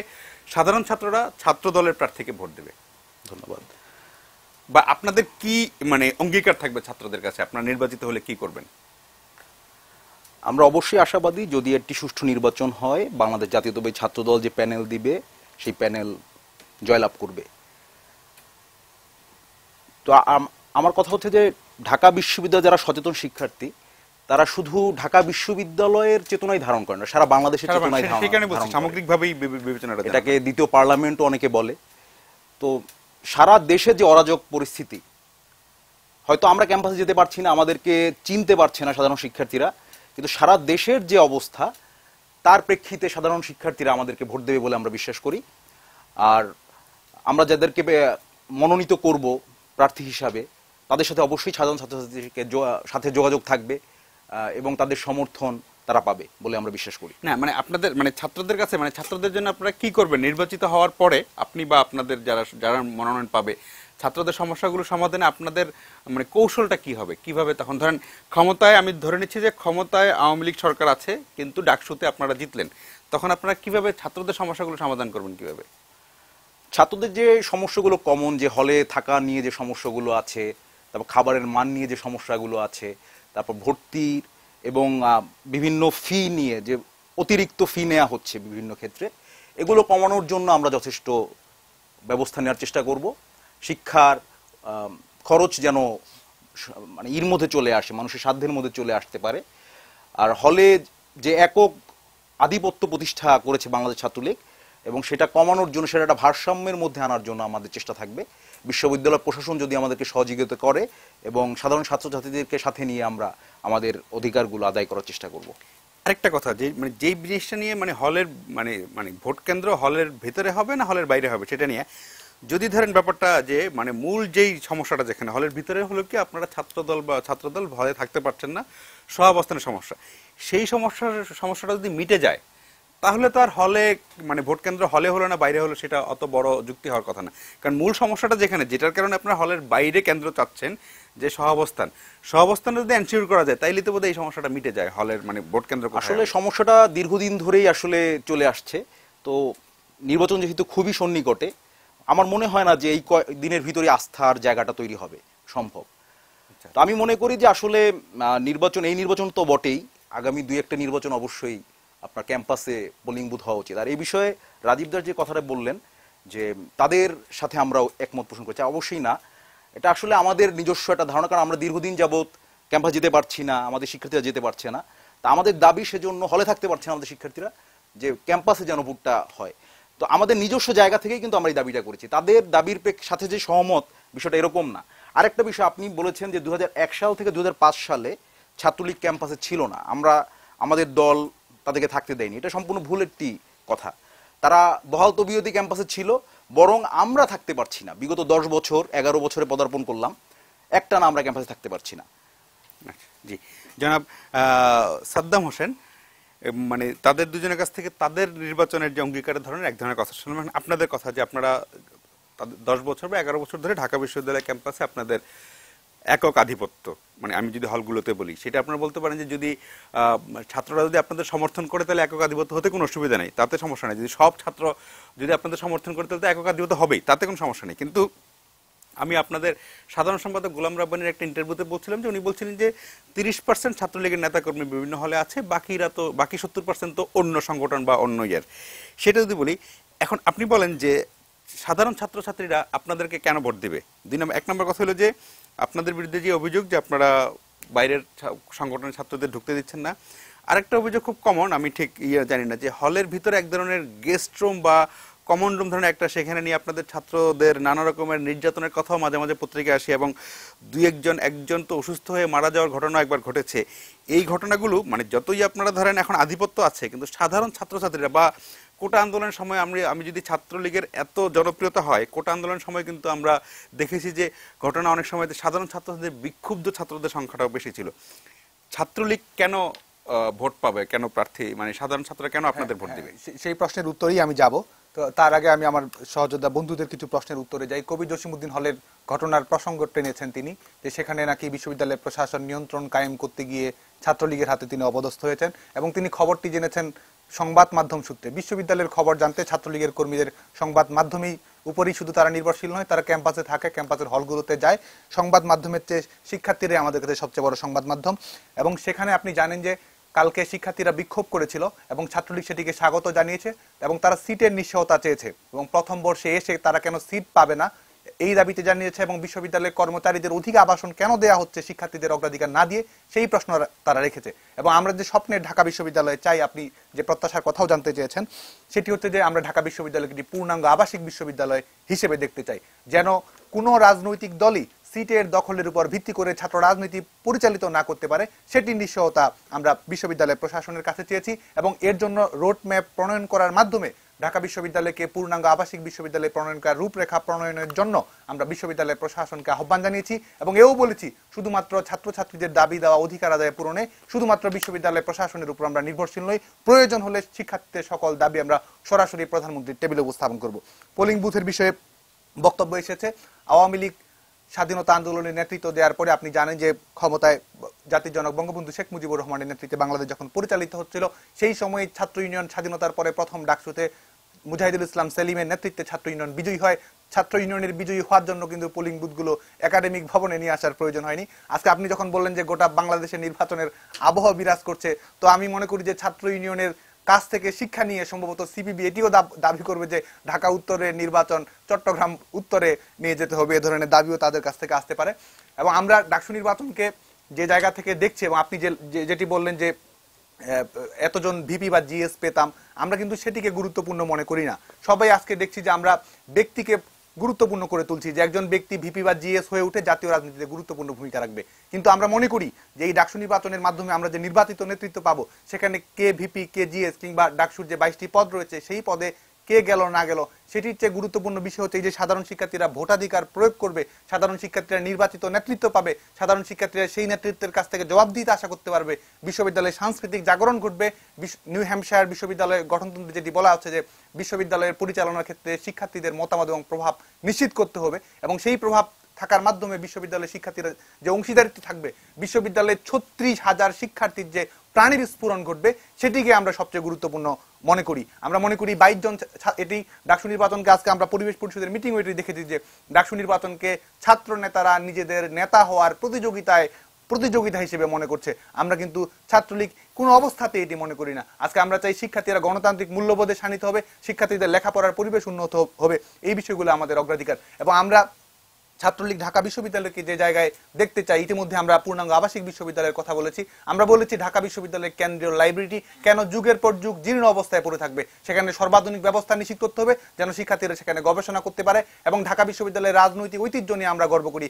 সাধারণ ছাত্ররা ছাত্র দলের প্রার্থীকে ভোট দেবে। ধন্যবাদ। বা আপনাদের কি মানে অঙ্গীকার থাকবে ছাত্রদের কাছে, আপনারা নির্বাচিত হলে কি করবেন? আমরা অবশ্যই আশাবাদী, যদি একটি সুষ্ঠু নির্বাচন হয় বাংলাদেশ জাতীয়তাবাদী ছাত্র দল যে প্যানেল দিবে সেই প্যানেল জয়লাভ করবে। তো আমার কথা হচ্ছে যে ঢাকা বিশ্ববিদ্যালয়ে যারা সচেতন শিক্ষার্থী তারা শুধু ঢাকা বিশ্ববিদ্যালয়ের চেতনাই ধারণ করে না, সারা বাংলাদেশের চেতনাই সামগ্রিকভাবেই বিবেচনা, এটাকে দ্বিতীয় পার্লামেন্টও অনেকে বলে। তো সারা দেশে যে অরাজক পরিস্থিতি, হয়তো আমরা ক্যাম্পাসে যেতে পারছি না, আমাদেরকে চিনতে পারছে না সাধারণ শিক্ষার্থীরা, কিন্তু সারা দেশের যে অবস্থা তার প্রেক্ষিতে সাধারণ শিক্ষার্থীরা আমাদেরকে ভোট দেবে বলে আমরা বিশ্বাস করি। আর আমরা যাদেরকে মনোনীত করব প্রার্থী হিসাবে তাদের সাথে অবশ্যই সাধারণ ছাত্রছাত্রীকে সাথে যোগাযোগ থাকবে এবং তাদের সমর্থন তারা পাবে বলে আমরা বিশ্বাস করি। না মানে আপনাদের মানে ছাত্রদের কাছে মানে ছাত্রদের জন্য আপনারা কি করবেন নির্বাচিত হওয়ার পরে, আপনি বা আপনাদের যারা যারা মনোনয়ন পাবে, ছাত্রদের সমস্যাগুলো সমাধানে আপনাদের মানে কৌশলটা কি হবে? কিভাবে তখন ধরেন ক্ষমতায়, আমি ধরে নিচ্ছি যে ক্ষমতায় আওয়ামী লীগ সরকার আছে কিন্তু ডাকসুতে আপনারা জিতলেন, তখন আপনারা কিভাবে ছাত্রদের সমস্যাগুলো সমাধান করবেন কিভাবে? ছাত্রদের যে সমস্যাগুলো কমন, যে হলে থাকা নিয়ে যে সমস্যাগুলো আছে, তারপর খাবারের মান নিয়ে যে সমস্যাগুলো আছে, তারপর ভর্তির এবং বিভিন্ন ফি নিয়ে যে অতিরিক্ত ফি নেওয়া হচ্ছে বিভিন্ন ক্ষেত্রে, এগুলো কমানোর জন্য আমরা যথেষ্ট ব্যবস্থা নেওয়ার চেষ্টা করব। শিক্ষার খরচ যেন মানে এর মধ্যে চলে আসে, মানুষের সাধ্যের মধ্যে চলে আসতে পারে। আর হলে যে একক আধিপত্য প্রতিষ্ঠা করেছে বাংলাদেশ ছাত্রলীগ, এবং সেটা কমানোর জন্য, সেটা একটা ভারসাম্যের মধ্যে আনার জন্য আমাদের চেষ্টা থাকবে। বিশ্ববিদ্যালয় প্রশাসন যদি আমাদেরকে সহযোগিতা করে এবং সাধারণ ছাত্রছাত্রীদেরকে সাথে নিয়ে আমরা আমাদের অধিকারগুলো আদায় করার চেষ্টা করব। আরেকটা কথা, যে মানে যেই জিনিসটা নিয়ে মানে হলের মানে মানে ভোট কেন্দ্র হলের ভেতরে হবে না হলের বাইরে হবে সেটা নিয়ে যদি ধরেন ব্যাপারটা যে মানে মূল যেই সমস্যাটা যেখানে হলের ভিতরে হলো কি আপনারা ছাত্রদল হলে থাকতে পারছেন না, সহাবস্থানের সমস্যা, সেই সমস্যাটা যদি মিটে যায় তাহলে তো আর হলে মানে ভোট কেন্দ্র হলে হলো না বাইরে হলো সেটা অত বড় যুক্তি হওয়ার কথা না। কারণ মূল সমস্যাটা যেখানে, যেটার কারণে আপনারা হলের বাইরে কেন্দ্র চাচ্ছেন যে সহাবস্থান যদি এনশিওর করা যায় তাইলে তো বোধহয় এই সমস্যাটা মিটে যায় হলের মানে ভোট কেন্দ্র। আসলে সমস্যাটা দীর্ঘদিন ধরেই আসলে চলে আসছে। তো নির্বাচন যেহেতু খুবই সন্নিকটে, আমার মনে হয় না যে এই দিনের ভিতরে আস্থার জায়গাটা তৈরি হবে সম্ভব। তো আমি মনে করি যে আসলে এই নির্বাচন তো বটেই, আগামী 2-1টা নির্বাচন অবশ্যই আপনার ক্যাম্পাসে পোলিং বুথ হওয়া উচিত। আর এই বিষয়ে রাজীব দাস যে কথাটা বললেন যে তাদের সাথে আমরাও একমত পোষণ করছি, অবশ্যই না, এটা আসলে আমাদের নিজস্ব একটা ধারণা। কারণ আমরা দীর্ঘদিন যাবৎ ক্যাম্পাস যেতে পারছি না, আমাদের শিক্ষার্থীরা যেতে পারছে না। তা আমাদের দাবি, সেজন্য হলে থাকতে পারছে না আমাদের শিক্ষার্থীরা, যে ক্যাম্পাসে যেন ভোটটা হয়। তো আমাদের নিজস্ব জায়গা থেকেই কিন্তু আমরা এই দাবিটা করেছি। তাদের দাবির সাথে যে সহমত, বিষয়টা এরকম না। আরেকটা বিষয়, আপনি বলেছেন যে 2001 সাল থেকে 2005 সালে ছাত্রলীগ ক্যাম্পাসে ছিল না, আমাদের দল তাদেরকে থাকতে দেয়নি, এটা সম্পূর্ণ ভুল একটি কথা। তারা বহাল তবিয়তি ক্যাম্পাসে ছিল, বরং আমরা থাকতে পারছি না। বিগত 10 বছর 11 বছরে পদার্পণ করলাম, একটা না আমরা ক্যাম্পাসে থাকতে পারছি না। জি জনাব সাদ্দাম হোসেন, মানে তাদের দুজনের কাছ থেকে তাদের নির্বাচনের যে অঙ্গীকারের ধরনের এক ধরনের কথা শুনলাম, আপনাদের কথা যে আপনারা 10 বছর বা 11 বছর ধরে ঢাকা বিশ্ববিদ্যালয় ক্যাম্পাসে আপনাদের একক আধিপত্য, মানে আমি যদি হলগুলোতে বলি সেটা আপনারা বলতে পারেন যে যদি ছাত্ররা যদি আপনাদের সমর্থন করে তাহলে একক আধিপত্য হতে কোনো অসুবিধা নেই, তাতে সমস্যা নেই। যদি সব ছাত্র যদি আপনাদের সমর্থন করে তাহলে একক আধিপত্য হবেই, তাতে কোনো সমস্যা নেই। কিন্তু আমি আপনাদের সাধারণ সম্পাদক গোলাম রাব্বানির একটা ইন্টারভিউতে বলছিলাম যে উনি বলছিলেন যে 30% ছাত্রলীগের নেতাকর্মী বিভিন্ন হলে আছে, বাকি 70% তো অন্য সংগঠন বা অন্য ইয়ের। সেটা যদি বলি, এখন আপনি বলেন যে সাধারণ ছাত্রছাত্রীরা আপনাদেরকে কেন ভোট দিবে? 1 নম্বর কথা হলো যে আপনাদের বিরুদ্ধে যে অভিযোগ যে আপনারা বাইরের সংগঠনের ছাত্রদের ঢুকতে দিচ্ছেন না। আরেকটা অভিযোগ খুব কমন, আমি ঠিক জানি না, যে হলের ভিতরে এক ধরনের গেস্ট রুম বা কমন রুম ধরনের একটা, সেখানে নিয়ে আপনাদের ছাত্রদের নানা রকমের নির্যাতনের কথাও মাঝে মাঝে পত্রিকায় আসে, এবং একজন তো অসুস্থ হয়ে মারা যাওয়ার ঘটনা একবার ঘটেছে। এই ঘটনাগুলো মানে যতই আপনারা ধরেন এখন আধিপত্য আছে, কিন্তু সাধারণ ছাত্রছাত্রীরা বা কোটা আন্দোলনের সময় আমি যদি ছাত্রলীগের এত জনপ্রিয়তা হয়, কোটা আন্দোলনের সময় কিন্তু আমরা দেখেছি যে ঘটনা অনেক সময় সাধারণ ছাত্রছাত্রীদের, বিক্ষুব্ধ ছাত্রদের সংখ্যাটাও বেশি ছিল। ছাত্রলীগ কেন ভোট পাবে, কেন প্রার্থী মানে সাধারণ ছাত্ররা কেন আপনাদের ভোট দিবে? সেই প্রশ্নের উত্তরেই আমি যাব। তো তার আগে আমি আমার সহযোদ্ধা বন্ধুদের কিছু প্রশ্নের উত্তরে যাই। কবি জসিমউদ্দিন হলের ঘটনার প্রসঙ্গ টেনেছেন তিনি, যে সেখানে নাকি বিশ্ববিদ্যালয়ের প্রশাসন নিয়ন্ত্রণ কায়েম করতে গিয়ে ছাত্রলীগের হাতে তিনি অপদস্থ হয়েছেন, এবং তিনি খবরটি জেনেছেন সংবাদ মাধ্যম সূত্রে। বিশ্ববিদ্যালয়ের খবর জানতে ছাত্রলীগের কর্মীদের সংবাদ মাধ্যমেই উপরই শুধু তারা নির্ভরশীল নয়, তারা ক্যাম্পাসে থাকে, ক্যাম্পাসের হলগুলোতে যায়। সংবাদ মাধ্যমের চেয়ে শিক্ষার্থীরাই আমাদের কাছে সবচেয়ে বড় সংবাদ মাধ্যম। এবং সেখানে আপনি জানেন যে কালকে শিক্ষার্থীরা বিক্ষোভ করেছিল এবং ছাত্রলীগ সেটিকে স্বাগত জানিয়েছে, এবং তারা সিটের নিশ্চয়তা চেয়েছে, এবং প্রথম বর্ষে এসে তারা কেন সিট পাবে না এই দাবিতে জানিয়েছে, এবং বিশ্ববিদ্যালয়ের কর্মচারীদের অধিক আবাসন কেন দেয়া হচ্ছে শিক্ষার্থীদের অগ্রাধিকার না দিয়ে, সেই প্রশ্ন তারা রেখেছে। এবং আমরা যে স্বপ্নের ঢাকা বিশ্ববিদ্যালয়ে চাই, আপনি যে প্রত্যাশার কথাও জানতে চেয়েছেন, সেটি হচ্ছে যে আমরা ঢাকা বিশ্ববিদ্যালয়কে একটি পূর্ণাঙ্গ আবাসিক বিশ্ববিদ্যালয় হিসেবে দেখতে চাই, যেন কোনো রাজনৈতিক দলই সিটের দখলের উপর ভিত্তি করে ছাত্র রাজনীতি পরিচালিত না করতে পারে, সেটির নিশ্চয়তা আমরা বিশ্ববিদ্যালয় প্রশাসনের কাছে চেয়েছি। এবং এর জন্য রোড ম্যাপ প্রণয়ন করার মাধ্যমে ঢাকা বিশ্ববিদ্যালয়কে পূর্ণাঙ্গ আবাসিক বিশ্ববিদ্যালয়ে প্রণয়ন করার রূপরেখা প্রণয়নের জন্য আমরা বিশ্ববিদ্যালয়ের প্রশাসনকে আহ্বান জানিয়েছি এবং এও বলেছি শুধুমাত্র ছাত্রছাত্রীদের দাবি দেওয়া অধিকার আদায় পূরণে শুধুমাত্র বিশ্ববিদ্যালয় প্রশাসনের উপর আমরা নির্ভরশীল নই, প্রয়োজন হলে শিক্ষার্থীদের সকল দাবি আমরা সরাসরি প্রধানমন্ত্রীর টেবিলে উপস্থাপন করব। পোলিং বুথের বিষয়ে বক্তব্য এসেছে। আওয়ামী লীগ স্বাধীনতা আন্দোলনের নেতৃত্ব দেওয়ার পরে আপনি জানেন যে ক্ষমতায় জাতির জনক বঙ্গবন্ধু শেখ মুজিবুর রহমানের নেতৃত্বে বাংলাদেশ যখন পরিচালিত হচ্ছিল সেই সময় ছাত্র ইউনিয়ন স্বাধীনতার পরে প্রথম ডাকসুতে মুজাহিদুল ইসলাম সেলিমের নেতৃত্বে ছাত্র ইউনিয়ন বিজয়ী হয়। ছাত্র ইউনিয়নের বিজয়ী হওয়ার জন্য কিন্তু পোলিং বুথগুলো একাডেমিক ভবনে নিয়ে আসার প্রয়োজন হয়নি। আজকে আপনি যখন বললেন যে গোটা বাংলাদেশের নির্বাচনের আবহাওয়া বিরাজ করছে, তো আমি মনে করি যে ছাত্র ইউনিয়নের কাছ থেকে শিক্ষা নিয়ে সম্ভবত সিপিবি এটিও দাবি করবে যে ঢাকা উত্তরে নির্বাচন চট্টগ্রাম উত্তরে নিয়ে যেতে হবে, এ ধরনের দাবিও তাদের কাছ থেকে আসতে পারে। এবং আমরা ডাকসু নির্বাচনকে যে জায়গা থেকে দেখছি এবং আপনি যেটি বললেন যে এতজন ভিপি বা জিএস পেতাম, আমরা কিন্তু সেটিকে গুরুত্বপূর্ণ মনে করি না। সবাই আজকে দেখছি যে আমরা ব্যক্তিকে গুরুত্বপূর্ণ করে তুলছি, যে একজন ব্যক্তি ভিপি বা জিএস হয়ে উঠে জাতীয় রাজনীতিতে গুরুত্বপূর্ণ ভূমিকা রাখবে। কিন্তু আমরা মনে করি যে এই ডাকসু নির্বাচনের মাধ্যমে আমরা যে নির্বাচিত নেতৃত্ব পাবো সেখানে কে ভিপি কে জিএস কিংবা ডাকসুর যে 22টি পদ রয়েছে সেই পদে কে গেল না গেল সেটির চেয়ে গুরুত্বপূর্ণ বিষয় হচ্ছে এই যে সাধারণ শিক্ষার্থীরা ভোটাধিকার প্রয়োগ করবে, সাধারণ শিক্ষার্থীরা নির্বাচিত নেতৃত্ব পাবে, সাধারণ শিক্ষার্থীরা সেই নেতৃত্বের কাছ থেকে জবাবদিহিতা আশা করতে পারবে, বিশ্ববিদ্যালয়ে সাংস্কৃতিক জাগরণ ঘটবে। নিউ হ্যাম্পশায়ার বিশ্ববিদ্যালয়ের গঠনতন্ত্রে যেটি বলা হচ্ছে যে বিশ্ববিদ্যালয়ের পরিচালনার ক্ষেত্রে শিক্ষার্থীদের মতামত এবং প্রভাব নিশ্চিত করতে হবে এবং সেই প্রভাব থাকার মাধ্যমে বিশ্ববিদ্যালয়ের শিক্ষার্থীরা যে অংশীদারিত্ব থাকবে, বিশ্ববিদ্যালয়ের 36,000 শিক্ষার্থীর যে প্রাণীর স্ফুরণ ঘটবে সেটিকে আমরা সবচেয়ে গুরুত্বপূর্ণ মনে করি। আমরা মনে করি 22 জন এটি ডাকসু নির্বাচনকে আজকে আমরা পরিবেশ পরিষদের মিটিং এটি দেখেছি যে ডাকসু নির্বাচনকে ছাত্র নেতারা নিজেদের নেতা হওয়ার প্রতিযোগিতা হিসেবে মনে করছে। আমরা কিন্তু ছাত্রলীগ কোনো অবস্থাতে এটি মনে করি না। আজকে আমরা চাই শিক্ষার্থীরা গণতান্ত্রিক মূল্যবোধে শানিত হবে, শিক্ষার্থীদের লেখাপড়ার পরিবেশ উন্নত হবে, এই বিষয়গুলো আমাদের অগ্রাধিকার। এবং আমরা ছাত্রলীগ ঢাকা বিশ্ববিদ্যালয়কে যে জায়গায় দেখতে চাই, ইতিমধ্যে আমরা পূর্ণাঙ্গ আবাসিক বিশ্ববিদ্যালয়ের কথা বলেছি। আমরা বলেছি ঢাকা বিশ্ববিদ্যালয়ের কেন্দ্রীয় লাইব্রেরিটি কেন যুগের পর যুগ জীর্ণ অবস্থায় পড়ে থাকবে, সেখানে সর্বাধুনিক ব্যবস্থা নিশ্চিত করতে হবে যেন শিক্ষার্থীরা সেখানে গবেষণা করতে পারে। এবং ঢাকা বিশ্ববিদ্যালয়ের রাজনৈতিক ঐতিহ্য নিয়ে আমরা গর্ব করি।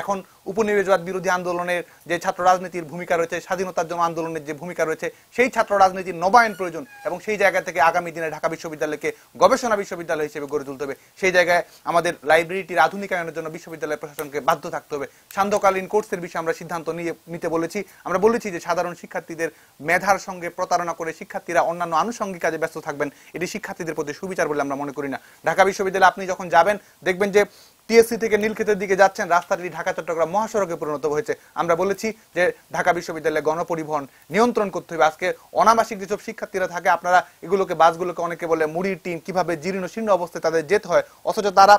এখন উপনিবেশবাদ বিরোধী আন্দোলনের যে ছাত্র রাজনীতির ভূমিকা রয়েছে, স্বাধীনতার জন্য আন্দোলনের যে ভূমিকা রয়েছে, সেই ছাত্র রাজনীতির নবায়ন প্রয়োজন এবং সেই জায়গা থেকে আগামী দিনে ঢাকা বিশ্ববিদ্যালয়কে গবেষণা বিশ্ববিদ্যালয় হিসেবে গড়ে তুলতে হবে। সেই জায়গায় আমাদের লাইব্রেরিটির আধুনিকায়নের জন্য বিশ্ববিদ্যালয় প্রশাসনকে বাধ্য থাকতে হবে। সান্ধ্যকালীন কোর্সের বিষয়ে আমরা সিদ্ধান্ত নিতে বলেছি। আমরা বলেছি যে সাধারণ শিক্ষার্থীদের মেধার সঙ্গে প্রতারণা করে শিক্ষার্থীরা অন্যান্য আনুষঙ্গিক কাজে ব্যস্ত থাকবেন, এটি শিক্ষার্থীদের প্রতি সুবিচার বলে আমরা মনে করি না। ঢাকা বিশ্ববিদ্যালয়ে আপনি যখন যাবেন দেখবেন যে টিএসসি থেকে নীলক্ষেতের দিকে যাচ্ছেন, রাস্তাটি ঢাকা চট্টগ্রাম মহাসড়কে পরিণত হয়েছে। আমরা বলেছি যে ঢাকা বিশ্ববিদ্যালয়ে গণপরিবহন নিয়ন্ত্রণ করতে হবে। আজকে অনাবাসিক যেসব শিক্ষার্থীরা থাকে, আপনারা এগুলোকে বাসগুলোকে অনেকে বলে মুড়ির টিম, কিভাবে জীর্ণ শীর্ণ অবস্থায় তাদের যেতে হয়, অথচ তারা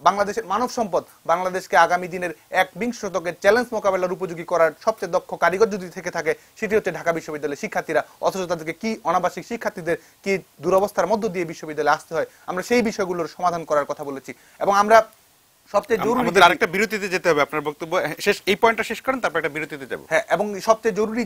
বাংলাদেশের মানব সম্পদ, বাংলাদেশকে আগামী দিনের 21 শতকের চ্যালেঞ্জ মোকাবেলার উপযোগী করার সবচেয়ে দক্ষ কারিগর যদি থেকে থাকে সেটি হচ্ছে ঢাকা বিশ্ববিদ্যালয়ের শিক্ষার্থীরা। অথচ তাদেরকে কি অনাবাসিক শিক্ষার্থীদের কি দুরবস্থার মধ্য দিয়ে বিশ্ববিদ্যালয়ে আসতে হয়, আমরা সেই বিষয়গুলোর সমাধান করার কথা বলেছি। এবং আমরা সবচেয়ে জরুরি, আমাদের আরেকটা বিরতিতে যেতে হবে, আপনার বক্তব্য শেষ, এই পয়েন্টটা শেষ করেন, তারপর একটা বিরতিতে যাব। হ্যাঁ, এবং সবচেয়ে জরুরি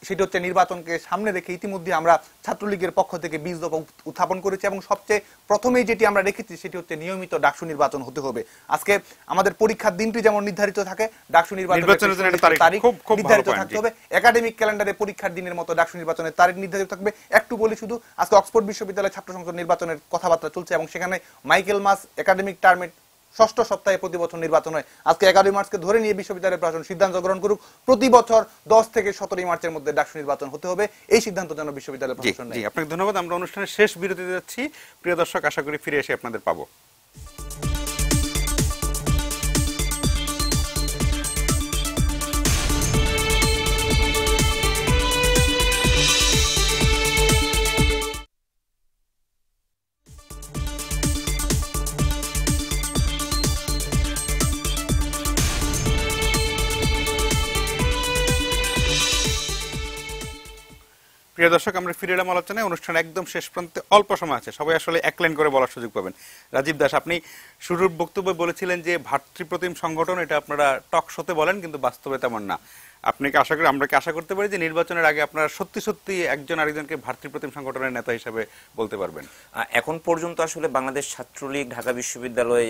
সেটি হচ্ছে নির্বাচনকে সামনে রেখে ইতিমধ্যে আমরা ছাত্রলীগের পক্ষ থেকে 20 দফা উত্থাপন করেছি এবং সবচেয়ে প্রথমেই যেটি আমরা রেখেছি সেটি হচ্ছে নিয়মিত ডাকসু নির্বাচন হতে হবে। আজকে আমাদের পরীক্ষার দিনটি যেমন নির্ধারিত থাকে, ডাকসু নির্বাচনের তারিখ নির্ধারিত থাকতে হবে। একাডেমিক ক্যালেন্ডারে পরীক্ষার দিনের মতো ডাকসু নির্বাচনের তারিখ নির্ধারিত থাকবে। একটু বলি শুধু, আজকে অক্সফোর্ড বিশ্ববিদ্যালয়ের ছাত্র সংসদ নির্বাচনের কথাবার্তা চলছে এবং সেখানে মাইকেল মাস একাডেমিক টার্মের 6ষ্ঠ সপ্তাহে প্রতি বছর নির্বাচন হয়। আজকে 11 মার্চকে ধরে নিয়ে বিশ্ববিদ্যালয়ের প্রশাসন সিদ্ধান্ত গ্রহণ করুক প্রতি বছর 10 থেকে 17 মার্চের মধ্যে ডাকসু নির্বাচন হতে হবে। এই সিদ্ধান্ত যেন বিশ্ববিদ্যালয় প্রশাসন নেয়। আপনাকে ধন্যবাদ। আমরা অনুষ্ঠানের শেষ বিরতিতে যাচ্ছি। প্রিয় দর্শক, আশা করি ফিরে এসে আপনাদের পাবো। প্রিয় দর্শক, আমরা ফিরে এলাম আলোচনায়। অনুষ্ঠান একদম শেষ প্রান্তে অল্প সময় আছে, সবাই আসলে এক লাইন করে বলার সুযোগ পাবেন। রাজীব দাস, আপনি শুরুর বক্তব্যে বলেছিলেন যে ভাতৃপ্রতিম সংগঠন, এটা আপনারা টক শোতে বলেন কিন্তু বাস্তবে তেমন না। আপনাকে আশা করি, আমরা কি আশা করতে পারি যে নির্বাচনের আগে আপনারা সত্যি সত্যি একজন আরেকজনকে ভ্রাতৃপ্রতিম সংগঠনের নেতা হিসেবে বলতে পারবেন? এখন পর্যন্ত আসলে বাংলাদেশ ছাত্রলীগ ঢাকা বিশ্ববিদ্যালয়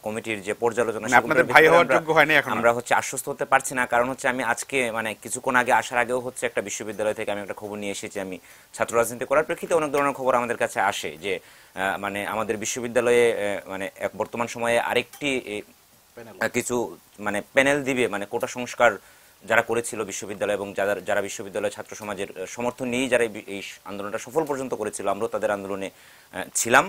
কমিটির যে পর্যালোচনা, মানে আপনাদের ভাই হওয়ার যোগ্য হয়নি এখন? আমরা আশ্বস্ত হতে পারছি না। কারণ আমি আজকে মানে কিছুক্ষণ আগে আসার আগেও একটা বিশ্ববিদ্যালয় থেকে আমি একটা খবর নিয়ে এসেছি। আমি ছাত্র রাজনীতি করার প্রেক্ষিতে অনেক ধরনের খবর আমাদের কাছে আসে যে মানে আমাদের বিশ্ববিদ্যালয়ে মানে বর্তমান সময়ে আরেকটি কিছু মানে প্যানেল দিবে, মানে কোটা সংস্কার যারা করেছিল বিশ্ববিদ্যালয় এবং যারা বিশ্ববিদ্যালয় ছাত্র সমাজের সমর্থন নিয়েই যারা এই আন্দোলনটা সফল পর্যন্ত করেছিল, আমরাও তাদের আন্দোলনে ছিলাম।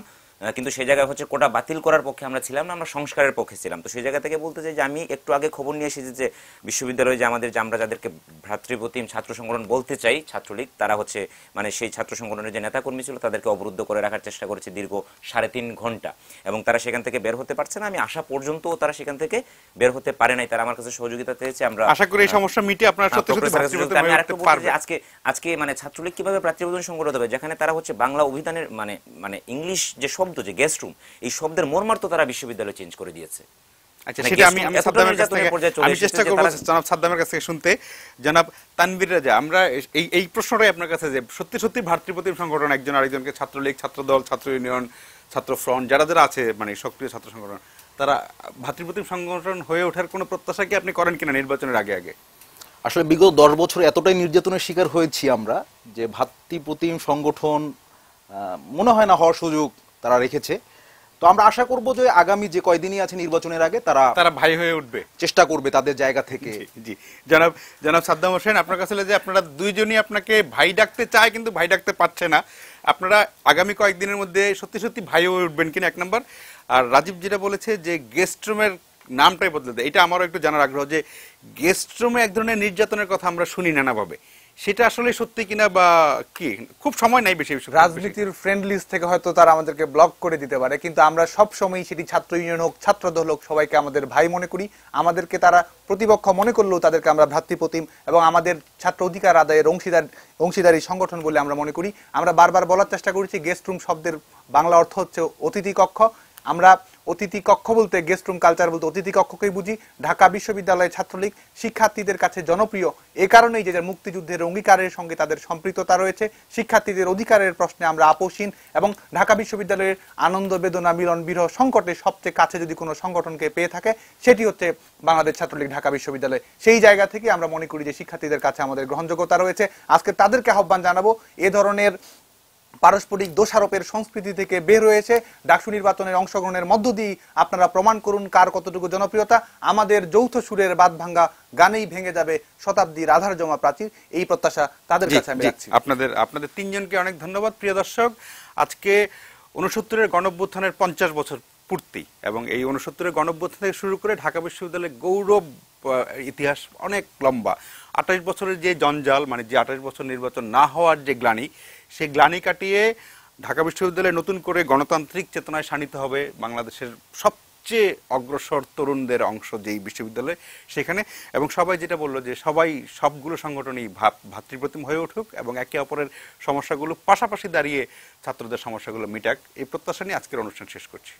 কিন্তু সেই জায়গায় কোটা বাতিল করার পক্ষে আমরা ছিলাম না, আমরা সংস্কারের পক্ষে ছিলাম। তো সেই জায়গা থেকে বলতে চাই যে আমি একটু আগে খবর নিয়ে এসেছি যে বিশ্ববিদ্যালয়ে যে আমরা যাদেরকে ভ্রাতৃপ্রতিম ছাত্র সংগঠন বলতে চাই ছাত্রলীগ, তারা মানে সেই ছাত্র সংগঠনের যে নেতাকর্মী ছিল তাদেরকে অবরুদ্ধ করে রাখার চেষ্টা করেছে দীর্ঘ 3.5 ঘন্টা, এবং তারা সেখান থেকে বের হতে পারছে না। আমি আসা পর্যন্ত তারা সেখান থেকে বের হতে পারে নাই। তারা আমার কাছে সহযোগিতা চেয়েছে। আমরা আশা করি এই সমস্যা মিটে আপনারা সত্যি সত্যি ভ্রাতৃপ্রতিম আমি হয়ে আরেকটু উঠতে বলতে পারবেন। চাই, আজকে মানে ছাত্রলীগ কিভাবে ভ্রাতৃপ্রতিম সংগঠন হবে, যেখানে তারা বাংলা অভিধানের মানে ইংলিশ যে শব্দ, যে গেস্ট রুম, এই শব্দের মর্মার্থ তারা বিশ্ববিদ্যালয় চেঞ্জ করে দিয়েছে। আচ্ছা, মানে সেটা আমি এতটা সাদ্দামের কাছ থেকে নির্যাতনের পর্যায়ে চলে আমি এসেছে চেষ্টা যে করব তারা- জনাব সাদ্দামের কাছ থেকে শুনতে। জনাব তানভীর রাজা, আমরা এই প্রশ্নটাই আপনার কাছে যে সত্যি সত্যি ভ্রাতৃপ্রতিম সংগঠন একজন আরেকজনকে, ছাত্রলীগ, ছাত্রদল, ছাত্র ইউনিয়ন, ছাত্র ফ্রন্ট, যারা যারা আছে মানে সক্রিয় ছাত্র সংগঠন, তারা ভ্রাতৃপ্রতিম সংগঠন হয়ে ওঠার কোনো প্রত্যাশা কি আপনি করেন কিনা নির্বাচনের আগে আগে? আসলে বিগত 10 বছর এতটাই নির্যাতনের শিকার হয়েছি আমরা যে ভ্রাতৃপ্রতিম সংগঠন মনে হয় না হওয়ার সুযোগ তারা রেখেছে। তো আমরা আশা করব যে আগামী যে কয়দিনই আছে নির্বাচনের আগে তারা ভাই হয়ে উঠবে, চেষ্টা করবে তাদের জায়গা থেকে। জি জনাব সাদ্দাম হোসেন, আপনার কাছে যে আপনারা দুইজনই আপনাকে ভাই ডাকতে চায় কিন্তু ভাই ডাকতে পারছে না, আপনারা আগামী কয়েকদিনের মধ্যে সত্যি সত্যি ভাই হয়ে উঠবেন কিনা, 1 নম্বর। আর রাজীব যেটা বলেছে যে গেস্ট রুমের নামটাই বদলে দেয়, এটা আমারও একটু জানার আগ্রহ যে গেস্ট রুমে এক ধরনের নির্যাতনের কথা আমরা শুনি নানাভাবে, সেটা আসলে সত্যি কিনা বা কি? খুব সময় নাই বেশি। রাজনীতির ফ্রেন্ড লিস্ট থেকে হয়তো তারা আমাদেরকে ব্লক করে দিতে পারে, কিন্তু আমরা সব সময় সেটি ছাত্র ইউনিয়ন হোক, ছাত্র দল হোক, সবাইকে আমাদের ভাই মনে করি। আমাদেরকে তারা প্রতিপক্ষ মনে করলেও তাদেরকে আমরা ভ্রাতৃপ্রতিম এবং আমাদের ছাত্র অধিকার আদায়ের অংশীদারি সংগঠন বলে আমরা মনে করি। আমরা বারবার বলার চেষ্টা করেছি গেস্ট রুম শব্দের বাংলা অর্থ হচ্ছে অতিথি কক্ষ। আমরা অতিথি কক্ষ বলতে, গেস্ট রুম কালচার বলতে অতিথি কক্ষকেই বুঝি। ঢাকা বিশ্ববিদ্যালয় ছাত্রলীগ শিক্ষার্থীদের কাছে জনপ্রিয় এ কারণেই যে মুক্তিযুদ্ধের অঙ্গীকারের সঙ্গে তাদের সম্পৃক্ততা রয়েছে। শিক্ষার্থীদের অধিকারের প্রশ্নে আমরা আপোষহীন, এবং ঢাকা বিশ্ববিদ্যালয়ের আনন্দ বেদনা মিলন বিরহ সংকটে সবচেয়ে কাছে যদি কোনো সংগঠনকে পেয়ে থাকে সেটি হচ্ছে বাংলাদেশ ছাত্রলীগ ঢাকা বিশ্ববিদ্যালয়। সেই জায়গা থেকে আমরা মনে করি যে শিক্ষার্থীদের কাছে আমাদের গ্রহণযোগ্যতা রয়েছে। আজকে তাদেরকে আহ্বান জানাবো এ ধরনের পারস্পরিক দোষারোপের সংস্কৃতি থেকে বের হয়েছে ডাকসু নির্বাচনের অংশগ্রহণের মধ্য দিয়ে আপনারা প্রমাণ করুন কার কতটুকু জনপ্রিয়তা। আমাদের যৌথ সুরের বাদ ভাঙ্গা গানেই ভেঙে যাবে শতাব্দীর আধার জমা প্রাচীর, এই প্রত্যাশা তাদের কাছে আমি রাখছি। আপনাদের তিনজনকে অনেক ধন্যবাদ। প্রিয় দর্শক, আজকে 69-এর গণঅভ্যুত্থানের 50 বছর পূর্তি, এবং এই 69-এর গণঅভ্যুত্থান থেকে শুরু করে ঢাকা বিশ্ববিদ্যালয়ের গৌরব ইতিহাস অনেক লম্বা। 28 বছরের যে জঞ্জাল, মানে যে 28 বছর নির্বাচন না হওয়ার যে গ্লানি, সেই গ্লানি কাটিয়ে ঢাকা বিশ্ববিদ্যালয়ে নতুন করে গণতান্ত্রিক চেতনায় শানিত হবে বাংলাদেশের সবচেয়ে অগ্রসর তরুণদের অংশ যেই বিশ্ববিদ্যালয় সেখানে। এবং সবাই যেটা বললো যে সবগুলো সংগঠনই ভ্রাতৃপ্রতিম হয়ে উঠুক এবং একে অপরের সমস্যাগুলো পাশাপাশি দাঁড়িয়ে ছাত্রদের সমস্যাগুলো মিটাক, এই প্রত্যাশা নিয়ে আজকের অনুষ্ঠান শেষ করছি।